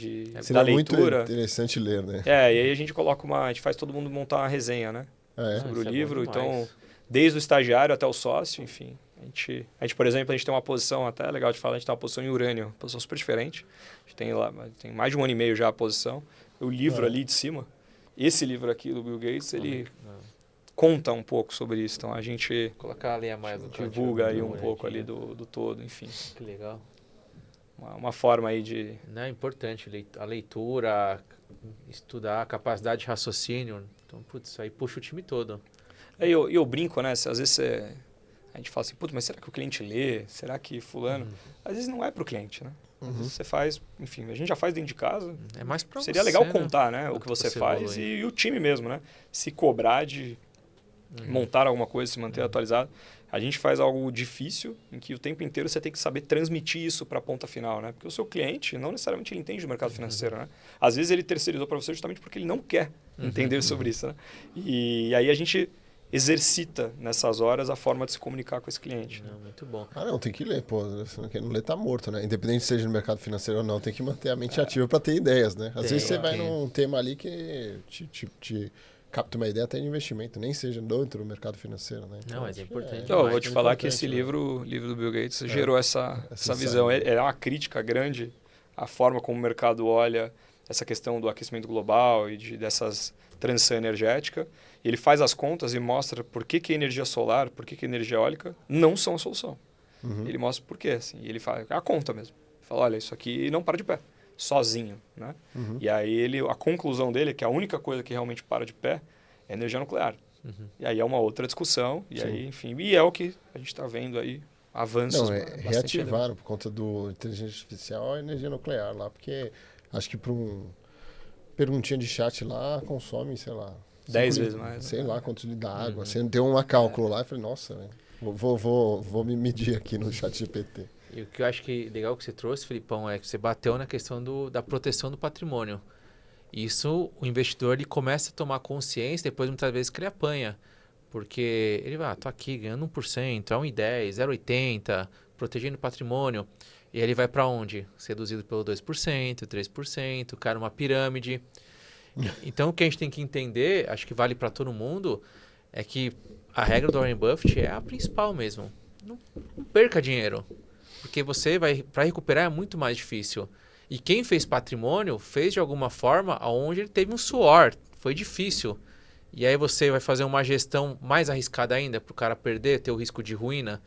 Da leitura. Muito interessante ler, né? E aí a gente coloca a gente faz todo mundo montar uma resenha, né? Sobre o livro. Então, desde o estagiário até o sócio, enfim. A gente, por exemplo, a gente tem uma posição, até legal de falar, a gente tem uma posição em urânio, uma posição super diferente. A gente tem mais de 1 ano e meio já a posição. O livro ali de cima. Esse livro aqui do Bill Gates, ele conta um pouco sobre isso. Então a gente colocar ali a mais divulga aí um pouco ali do todo, enfim. Que legal. Uma forma aí de... Não, é importante a leitura, estudar, a capacidade de raciocínio. Então, isso aí puxa o time todo. Eu brinco, né? Às vezes a gente fala assim, mas será que o cliente lê? Será que fulano... Às vezes não é para o cliente, né? Às vezes você faz, enfim, a gente já faz dentro de casa. É mais pra Seria você, legal né? contar, né? O que você faz e o time mesmo, né? Se cobrar de montar alguma coisa, se manter atualizado. A gente faz algo difícil, em que o tempo inteiro você tem que saber transmitir isso para a ponta final, né? Porque o seu cliente, não necessariamente ele entende do mercado financeiro, né? Às vezes ele terceirizou para você justamente porque ele não quer entender sobre isso, né? E aí a gente exercita nessas horas a forma de se comunicar com esse cliente. Não, muito bom. Não, tem que ler, pô. Se não ler, tá morto, né? Independente se seja no mercado financeiro ou não, tem que manter a mente ativa para ter ideias, né? Às vezes você vai num tema ali que te capta uma ideia até de investimento, nem seja dentro do mercado financeiro, né? Então, não, mas é importante. Então, eu vou te falar que esse livro do Bill Gates gerou essa visão. É uma crítica grande à forma como o mercado olha essa questão do aquecimento global e dessas transição energética. E ele faz as contas e mostra por que a energia solar, por que a energia eólica não são a solução. Ele mostra por quê. Assim, e ele faz a conta mesmo. Ele fala, olha, isso aqui não para de pé, sozinho. Né? E aí a conclusão dele é que a única coisa que realmente para de pé é a energia nuclear. E aí é uma outra discussão. E aí, enfim, e é o que a gente está vendo aí, avanços. Não, reativaram por conta do inteligência artificial a energia nuclear lá, porque acho que para perguntinha de chat lá consome, sei lá, 10 vezes mais. Sei lá quanto de água. Você deu um cálculo lá e falei, nossa, né? Vou me medir aqui no chat GPT. E o que eu acho que legal que você trouxe, Felipão, é que você bateu na questão da proteção do patrimônio. Isso, o investidor ele começa a tomar consciência depois muitas vezes que ele apanha. Porque ele vai, tô aqui ganhando 1%, é 1,10, 0,80, protegendo o patrimônio. E aí ele vai para onde? Seduzido pelo 2%, 3%, cai numa pirâmide. Então o que a gente tem que entender, acho que vale para todo mundo, é que a regra do Warren Buffett é a principal mesmo. Não perca dinheiro. Porque você vai, para recuperar é muito mais difícil. E quem fez patrimônio fez de alguma forma onde ele teve um suor, foi difícil. E aí você vai fazer uma gestão mais arriscada ainda para o cara perder, ter o risco de ruína.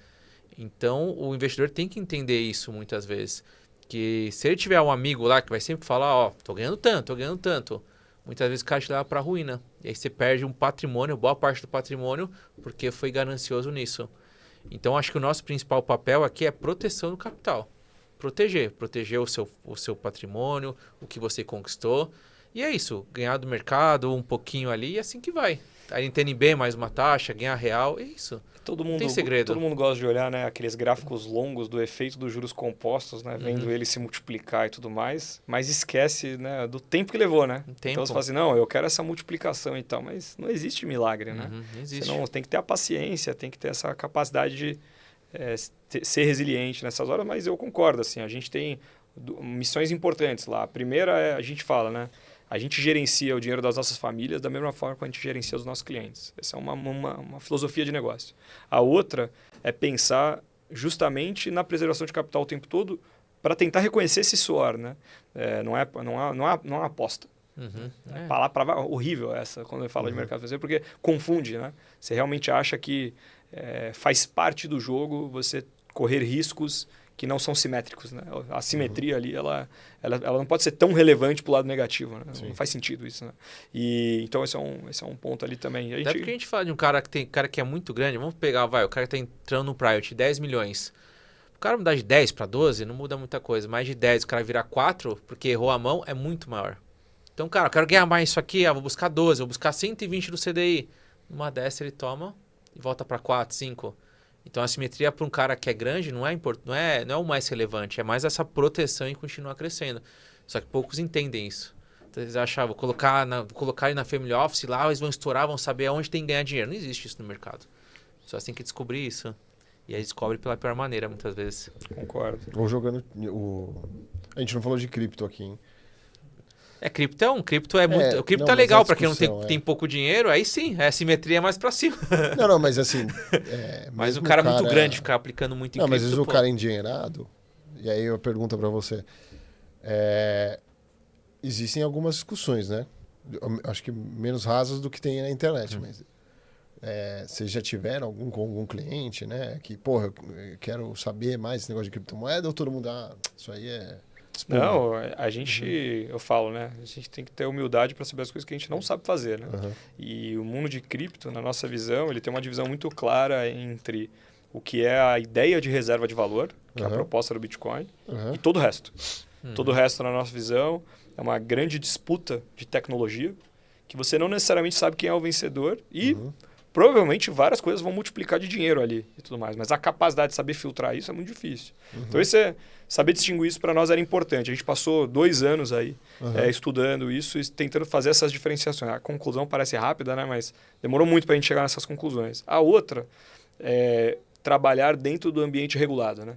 Então o investidor tem que entender isso muitas vezes. Que se ele tiver um amigo lá que vai sempre falar, ó, tô ganhando tanto. Muitas vezes o cara te leva para a ruína. E aí você perde um patrimônio, boa parte do patrimônio, porque foi ganancioso nisso. Então acho que o nosso principal papel aqui é proteção do capital. Proteger o seu patrimônio, o que você conquistou. E é isso, ganhar do mercado um pouquinho ali e assim que vai. Aí NTNB mais uma taxa, ganhar real, é isso. Tem segredo. Todo mundo gosta de olhar, né, aqueles gráficos longos do efeito dos juros compostos, né, vendo ele se multiplicar e tudo mais, mas esquece, né, do tempo que levou, né? Então você fala assim, não, eu quero essa multiplicação e tal, mas não existe milagre, né? Não existe. Você tem que ter a paciência, tem que ter essa capacidade de ser resiliente nessas horas, mas eu concordo, assim, a gente tem missões importantes lá. A primeira é, a gente fala, né, a gente gerencia o dinheiro das nossas famílias da mesma forma que a gente gerencia os nossos clientes. Essa é uma filosofia de negócio. A outra é pensar justamente na preservação de capital o tempo todo para tentar reconhecer esse suor, né? Não é uma aposta. É palavra horrível essa quando eu falo de mercado financeiro, porque confunde, né? Você realmente acha que faz parte do jogo você correr riscos que não são simétricos, né? A simetria ali, ela não pode ser tão relevante para o lado negativo, né? Não faz sentido isso, né? E, então, esse é um ponto ali também. Até porque a gente fala de um cara que é muito grande, vamos pegar, o cara que está entrando no private, 10 milhões. O cara mudar de 10 para 12 não muda muita coisa, mais de 10 o cara virar 4 porque errou a mão é muito maior. Então, cara, eu quero ganhar mais isso aqui, vou buscar 12, vou buscar 120 do CDI. Numa dessa ele toma e volta para 4, 5. Então a simetria para um cara que é grande não é o mais relevante, é mais essa proteção e continuar crescendo. Só que poucos entendem isso. Então, eles acham, vou colocar ele na Family Office lá, eles vão estourar, vão saber aonde tem que ganhar dinheiro. Não existe isso no mercado. Só tem que descobrir isso. E aí descobre pela pior maneira, muitas vezes. Concordo. Ou jogando A gente não falou de cripto aqui, hein? Cripto é muito. O cripto é legal para quem não tem pouco dinheiro, aí sim, a simetria é mais para cima. Não, mas assim. Mas o cara é muito grande ficar aplicando muito em cripto. Mas às vezes o cara é endinheirado, e aí eu pergunto para você. Existem algumas discussões, né? Acho que menos rasas do que tem na internet, mas. Vocês já tiveram com algum cliente, né? Que, porra, eu quero saber mais esse negócio de criptomoeda, ou todo mundo, isso aí é. Não, a gente, eu falo, né? A gente tem que ter humildade para saber as coisas que a gente não sabe fazer, né? E o mundo de cripto, na nossa visão, ele tem uma divisão muito clara entre o que é a ideia de reserva de valor, que é a proposta do Bitcoin, e todo o resto. Todo o resto, na nossa visão, é uma grande disputa de tecnologia, que você não necessariamente sabe quem é o vencedor e provavelmente várias coisas vão multiplicar de dinheiro ali e tudo mais. Mas a capacidade de saber filtrar isso é muito difícil. Então, saber distinguir isso para nós era importante. A gente passou 2 anos aí estudando isso e tentando fazer essas diferenciações. A conclusão parece rápida, né? Mas demorou muito para a gente chegar nessas conclusões. A outra é trabalhar dentro do ambiente regulado, né?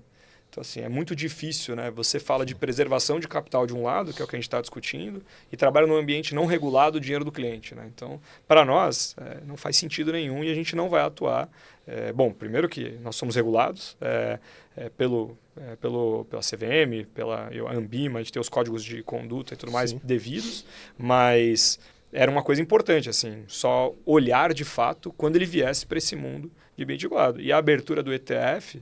Então, assim, é muito difícil, né? Você fala de preservação de capital de um lado, que é o que a gente está discutindo, e trabalha num ambiente não regulado o dinheiro do cliente, né? Então, para nós, não faz sentido nenhum e a gente não vai atuar. Bom, primeiro que nós somos regulados pela CVM, pela Anbima, a gente tem os códigos de conduta e tudo mais devidos, mas era uma coisa importante, assim, só olhar de fato quando ele viesse para esse mundo de ambiente regulado. E a abertura do ETF,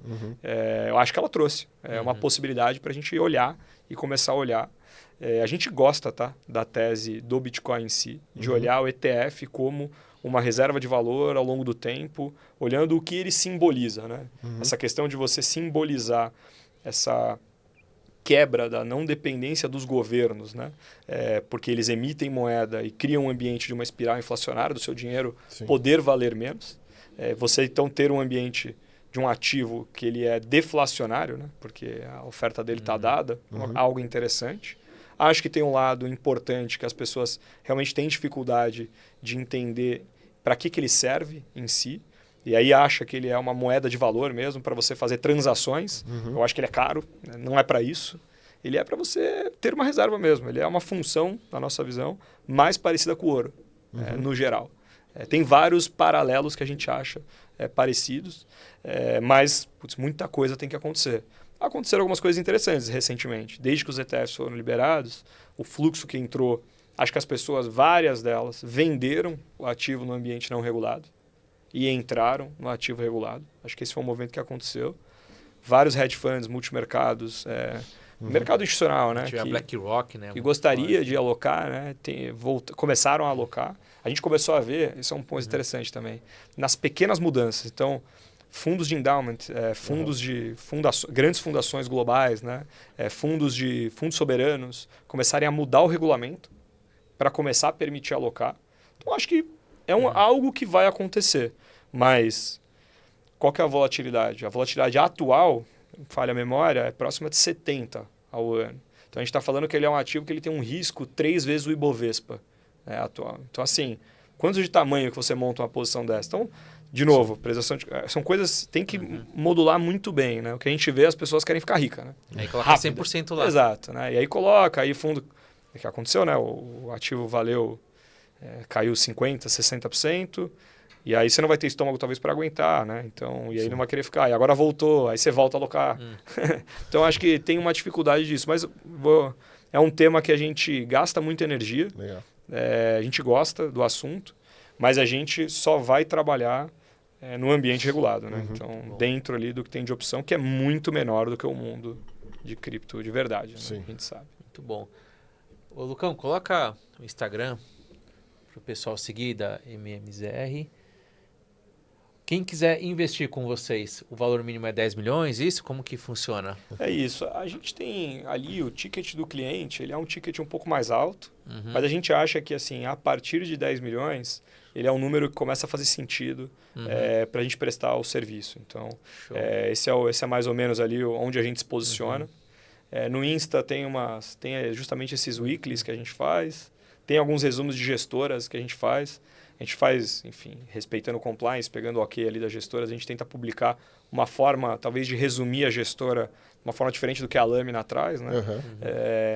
eu acho que ela trouxe uma possibilidade para a gente olhar e começar a olhar. A gente gosta, tá, da tese do Bitcoin em si, de olhar o ETF como uma reserva de valor ao longo do tempo, olhando o que ele simboliza, né? Essa questão de você simbolizar essa quebra da não dependência dos governos, né? Porque eles emitem moeda e criam um ambiente de uma espiral inflacionária do seu dinheiro poder valer menos. Você, então, ter um ambiente de um ativo que ele é deflacionário, né? Porque a oferta dele está dada, algo interessante. Acho que tem um lado importante que as pessoas realmente têm dificuldade de entender para que ele serve em si. E aí acha que ele é uma moeda de valor mesmo para você fazer transações. Eu acho que ele é caro, né? Não é para isso. Ele é para você ter uma reserva mesmo. Ele é uma função, na nossa visão, mais parecida com o ouro, no geral. Tem vários paralelos que a gente acha parecidos, mas muita coisa tem que acontecer. Aconteceram algumas coisas interessantes recentemente. Desde que os ETFs foram liberados, o fluxo que entrou, acho que as pessoas, várias delas, venderam o ativo no ambiente não regulado e entraram no ativo regulado. Acho que esse foi um movimento que aconteceu. Vários hedge funds, multimercados, mercado institucional, né? A BlackRock, né? Que gostaria de alocar, né? Começaram a alocar. A gente começou a ver, isso é um ponto interessante também, nas pequenas mudanças. Então, fundos de endowment, fundos de grandes fundações globais, né? Fundos soberanos, começarem a mudar o regulamento para começar a permitir alocar. Então, acho que é algo que vai acontecer. Mas qual que é a volatilidade? A volatilidade atual, falha a memória, é próxima de 70 ao ano. Então, a gente está falando que ele é um ativo que ele tem um risco 3 vezes o Ibovespa atual. Então, assim, quanto de tamanho que você monta uma posição dessa? Então, de novo, são coisas tem que modular muito bem, né? O que a gente vê, as pessoas querem ficar ricas, né? Aí coloca 100% lá. Exato, né? E aí coloca, aí fundo... O que aconteceu, né? O ativo valeu, caiu 50%, 60%, e aí você não vai ter estômago talvez para aguentar, né? Então, e aí não vai querer ficar. E agora voltou, aí você volta a alocar. Então, acho que tem uma dificuldade disso. Mas é um tema que a gente gasta muita energia. Legal. A gente gosta do assunto, mas a gente só vai trabalhar no ambiente regulado, né? Então, dentro ali do que tem de opção, que é muito menor do que o mundo de cripto de verdade, né? A gente sabe. Muito bom. Ô, Lucão, coloca o Instagram para o pessoal seguir da MMZR. Quem quiser investir com vocês, o valor mínimo é 10 milhões, isso? Como que funciona? É isso. A gente tem ali o ticket do cliente, ele é um ticket um pouco mais alto, mas a gente acha que assim, a partir de 10 milhões, ele é um número que começa a fazer sentido para a gente prestar o serviço. Então, esse é mais ou menos ali onde a gente se posiciona. No Insta tem justamente esses weeklies que a gente faz, tem alguns resumos de gestoras que a gente faz. A gente faz, enfim, respeitando o compliance, pegando o ok ali das gestoras, a gente tenta publicar uma forma, talvez, de resumir a gestora de uma forma diferente do que a lâmina traz, né?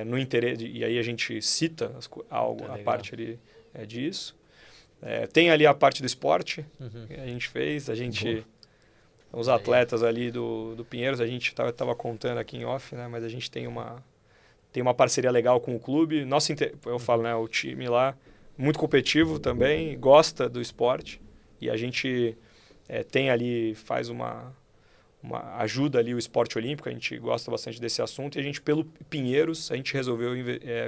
No interesse, e aí a gente cita a parte ali disso. Tem ali a parte do esporte que a gente fez, os atletas ali do Pinheiros, a gente estava contando aqui em off, né? Mas a gente tem uma parceria legal com o clube. Eu falo, né? O time lá, muito competitivo também, gosta do esporte. E a gente tem ali, faz uma ajuda ali o esporte olímpico, a gente gosta bastante desse assunto. E a gente, pelo Pinheiros, a gente resolveu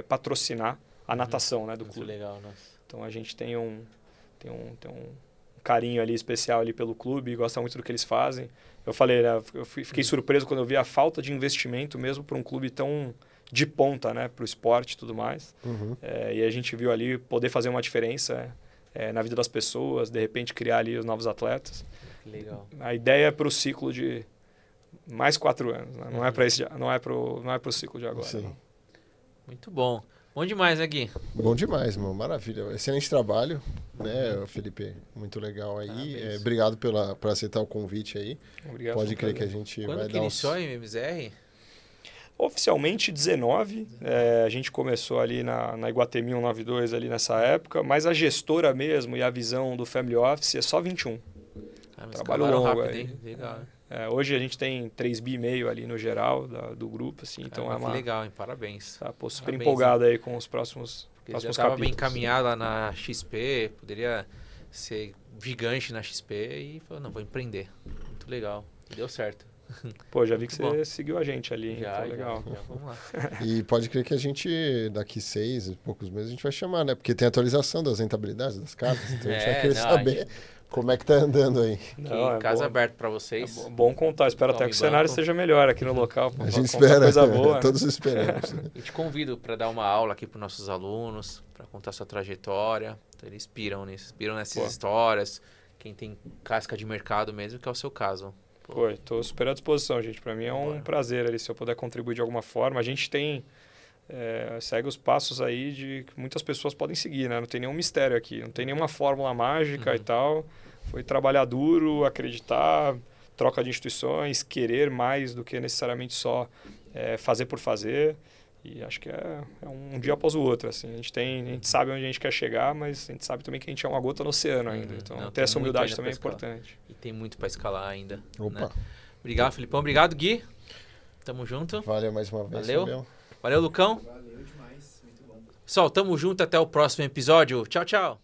patrocinar a natação, né, do clube. Legal, nossa. Então a gente tem um carinho ali especial ali pelo clube, gosta muito do que eles fazem. Eu falei, né, eu fiquei surpreso quando eu vi a falta de investimento mesmo para um clube tão de ponta, né, para o esporte e tudo mais. E a gente viu ali poder fazer uma diferença na vida das pessoas, de repente criar ali os novos atletas. Legal. A ideia é para o ciclo de mais 4 anos, né? Não é para esse, não é para o ciclo de agora. Sim. Não. Muito bom. Bom demais, né, Gui? Bom demais, mano. Maravilha. Excelente trabalho, né, Felipe? Muito legal aí. Parabéns. Obrigado por aceitar o convite aí. Obrigado. Pode foi um crer que a prazer. gente Quando vai que dar iniciou a MMZR? Oficialmente 19, a gente começou ali na Iguatemi 192 ali nessa época, mas a gestora mesmo e a visão do Family Office é só 21. Ah, mas Trabalho escalaram longo rápido, aí. hein? Legal. Hoje a gente tem 3,5 bi ali no geral do grupo, assim, então Caramba, que legal, hein? Parabéns. Tá, pô, super Parabéns, empolgado aí com os próximos Porque já capítulos. estava bem encaminhado lá na XP, poderia ser gigante na XP e falou, não, vou empreender. Muito legal. E deu certo. Pô, já vi que Muito você seguiu a gente ali, então legal. Já, vamos lá. E pode crer que a gente, daqui 6 e poucos meses, a gente vai chamar, né? Porque tem atualização das rentabilidades das cartas, então a gente vai querer não, saber como é que tá andando aí. Aqui, casa bom. aberta para vocês. Bom contar, espero até Tome que o cenário banco. esteja melhor aqui no local. A gente contar espera, coisa boa, né? todos esperamos. E te convido para dar uma aula aqui para os nossos alunos, para contar sua trajetória. Então, eles inspiram nessas Pô. histórias. Quem tem casca de mercado mesmo, que é o seu caso. Pô, estou super à disposição, gente. Para mim é um prazer ali, se eu puder contribuir de alguma forma. A gente tem... segue os passos aí de que muitas pessoas podem seguir, né? Não tem nenhum mistério aqui, não tem nenhuma fórmula mágica e tal. Foi trabalhar duro, acreditar, troca de instituições, querer mais do que necessariamente só fazer por fazer. E acho que é um dia após o outro, assim. A gente sabe onde a gente quer chegar, mas a gente sabe também que a gente é uma gota no oceano ainda. Então, Não, ter tem essa muito humildade ainda também é pra escalar. importante. E tem muito para escalar ainda. Opa, Né? Obrigado, Felipão. Obrigado, Gui. Tamo junto. valeu mais uma vez. Valeu. Fabião. Valeu, Lucão. Valeu demais, muito bom. Pessoal, tamo junto. Até o próximo episódio. Tchau, tchau.